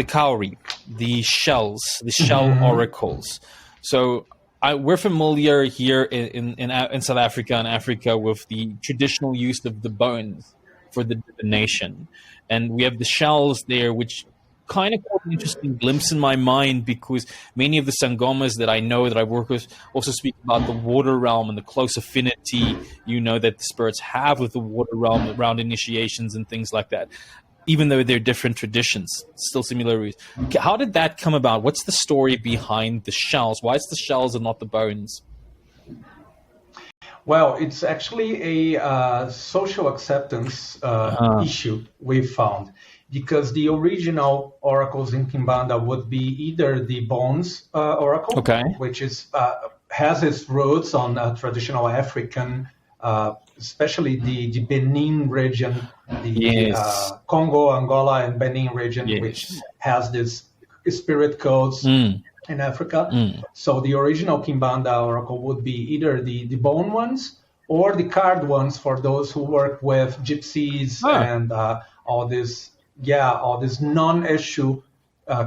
kauri, the shells, the shell oracles. So we're familiar here in South Africa and Africa with the traditional use of the bones for the divination, and we have the shells there, which kind of caught an interesting glimpse in my mind, because many of the sangomas that I know that I work with also speak about the water realm and the close affinity, that the spirits have with the water realm around initiations and things like that. Even though they're different traditions, still similarities. How did that come about? What's the story behind the shells? Why it's the shells and not the bones? Well, it's actually a social acceptance issue we found. Because the original oracles in Kimbanda would be either the bones oracle, which is has its roots on traditional African, especially the Benin region, the Congo, Angola, and Benin region, which has this spirit codes in Africa. So the original Kimbanda oracle would be either the bone ones or the card ones for those who work with gypsies and all this non-eshu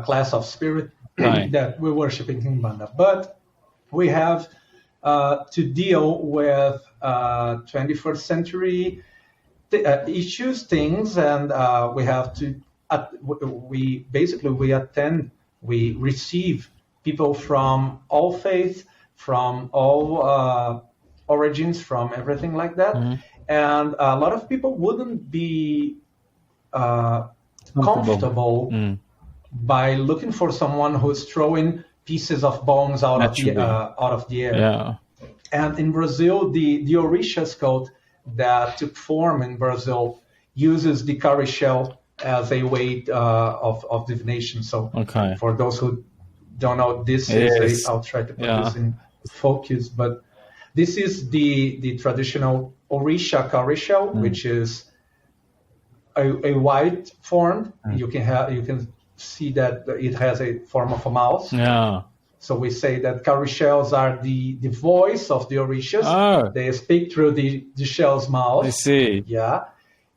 class of spirit that we worship in Kimbanda. But we have to deal with 21st century issues, things, and we have to. We receive people from all faiths, from all origins, from everything like that. And a lot of people wouldn't be comfortable by looking for someone who's throwing pieces of bones out of the air. Yeah. And in Brazil, the Orishas cult that took form in Brazil uses the cowrie shell as a way of divination. So for those who don't know, I'll try to put this in focus, but this is the traditional Orisha cowrie shell, which is a white form. You can see that it has a form of a mouse. Yeah. So we say that cowrie shells are the voice of the Orishas. Oh. They speak through the shell's mouth. I see. Yeah.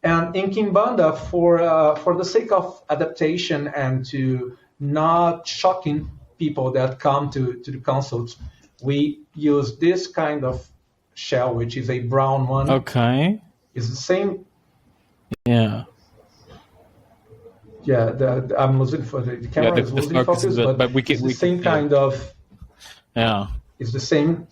And in Kimbanda, for the sake of adaptation and to not shocking people that come to the consults, we use this kind of shell, which is a brown one. Okay. It's the same. Yeah. Yeah, I'm losing for the camera is losing focus, but it's the same kind of. Yeah. It's the same.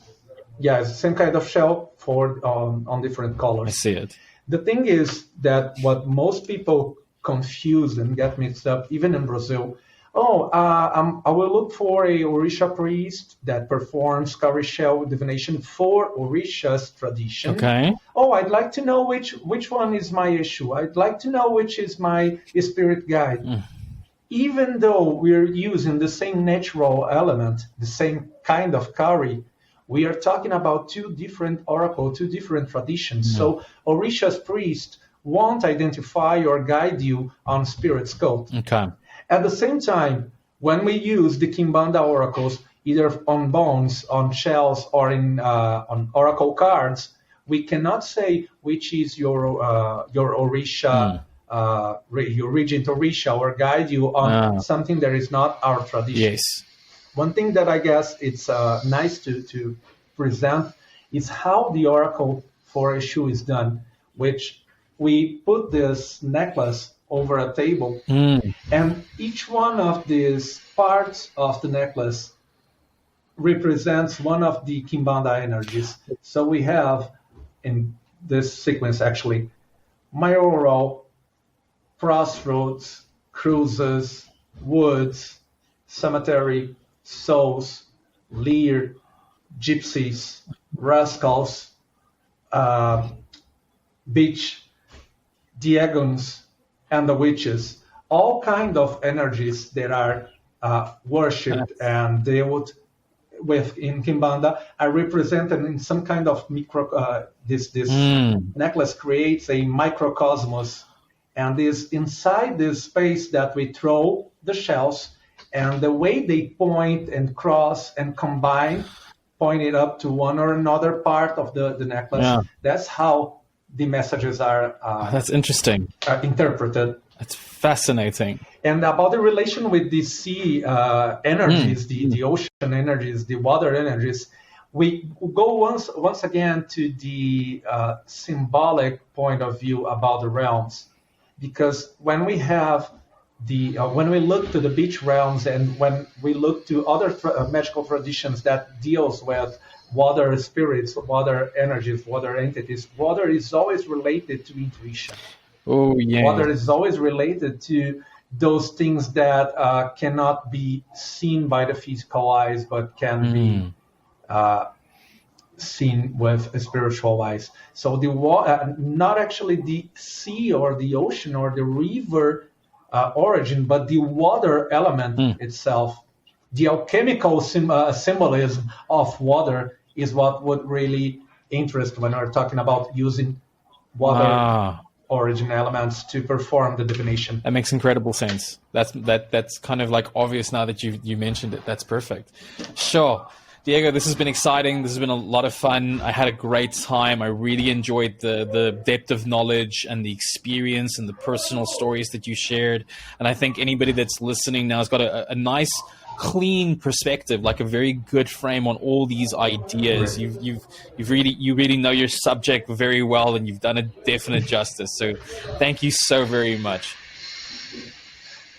Yeah, it's the same kind of shell for on different colors. I see it. The thing is that what most people confuse and get mixed up, even in Brazil. I will look for a Orisha priest that performs cowrie shell divination for Orisha's tradition. Okay. I'd like to know which one is my eshu. I'd like to know which is my spirit guide. Even though we're using the same natural element, the same kind of cowrie, we are talking about two different oracles, two different traditions. So Orisha's priest won't identify or guide you on spirit's cult. Okay. At the same time, when we use the Kimbanda oracles, either on bones, on shells, or on oracle cards, we cannot say which is your Orisha, your regent Orisha, or guide you on something that is not our tradition. Yes. One thing that I guess it's nice to present is how the oracle for eshu is done, which we put this necklace over a table, and each one of these parts of the necklace represents one of the Kimbanda energies. So we have, in this sequence actually, maioral, crossroads, cruises, woods, cemetery, souls, leer, gypsies, rascals, beach, diagons, and the witches, all kind of energies that are worshipped and dealt with in Kimbanda are represented in some kind of micro. This necklace creates a microcosmos, and is inside this space that we throw the shells, and the way they point and cross and combine, point it up to one or another part of the necklace. Yeah. That's how the messages are that's interesting. Interpreted. That's fascinating. And about the relation with the sea energies, the ocean energies, the water energies, we go once again to the symbolic point of view about the realms, because when we have when we look to the beach realms and when we look to other magical traditions that deals with water spirits, water energies, water entities, water is always related to intuition. Oh, yeah. Water is always related to those things that cannot be seen by the physical eyes, but can be seen with spiritual eyes. So not actually the sea or the ocean or the river origin, but the water element itself. The alchemical symbolism of water is what would really interest when we're talking about using water origin elements to perform the divination. That makes incredible sense. That's kind of like obvious now that you mentioned it. That's perfect. Sure. Diago, this has been exciting. This has been a lot of fun. I had a great time. I really enjoyed the depth of knowledge and the experience and the personal stories that you shared. And I think anybody that's listening now has got a nice, clean perspective, like a very good frame on all these ideas. You really know your subject very well, and you've done it definite justice. So thank you so very much.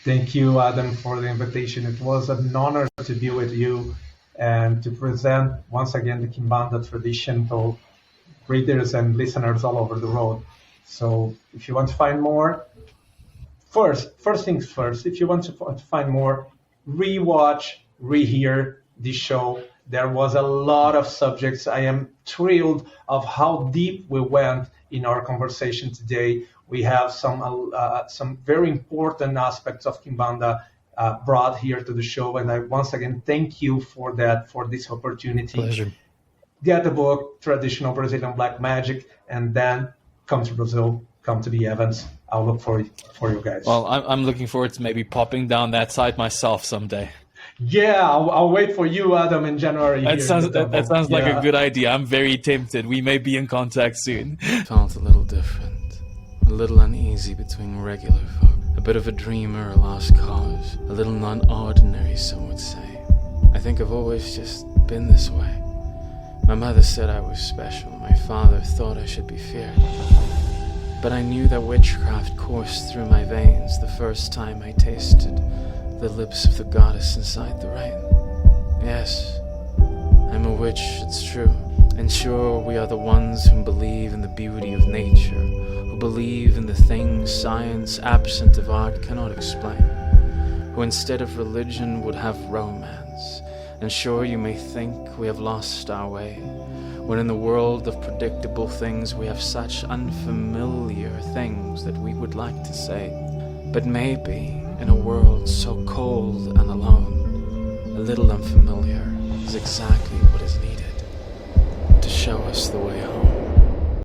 Thank you, Adam, for the invitation. It was an honor to be with you and to present once again the Kimbanda tradition to readers and listeners all over the world. So if you want to find more, first things first, if you want to find more, rewatch, rehear this show. There was a lot of subjects. I am thrilled of how deep we went in our conversation today. We have some very important aspects of Kimbanda brought here to the show, and I once again thank you for that, for this opportunity. Pleasure. Get the book, Traditional Brazilian Black Magic, and then come to Brazil, come to the events. I'll look for you guys. Well, I'm looking forward to maybe popping down that side myself someday. Yeah, I'll wait for you, Adam, in January. That sounds like a good idea. I'm very tempted. We may be in contact soon. Felt a little different, a little uneasy between regular folk, a bit of a dreamer, a lost cause, a little non-ordinary, some would say. I think I've always just been this way. My mother said I was special. My father thought I should be feared. But I knew that witchcraft coursed through my veins the first time I tasted the lips of the goddess inside the rain. Yes, I'm a witch, it's true. And sure, we are the ones who believe in the beauty of nature, who believe in the things science, absent of art, cannot explain, who instead of religion would have romance. And sure, you may think we have lost our way, when in the world of predictable things we have such unfamiliar things that we would like to say. But maybe, in a world so cold and alone, a little unfamiliar is exactly what is needed to show us the way home.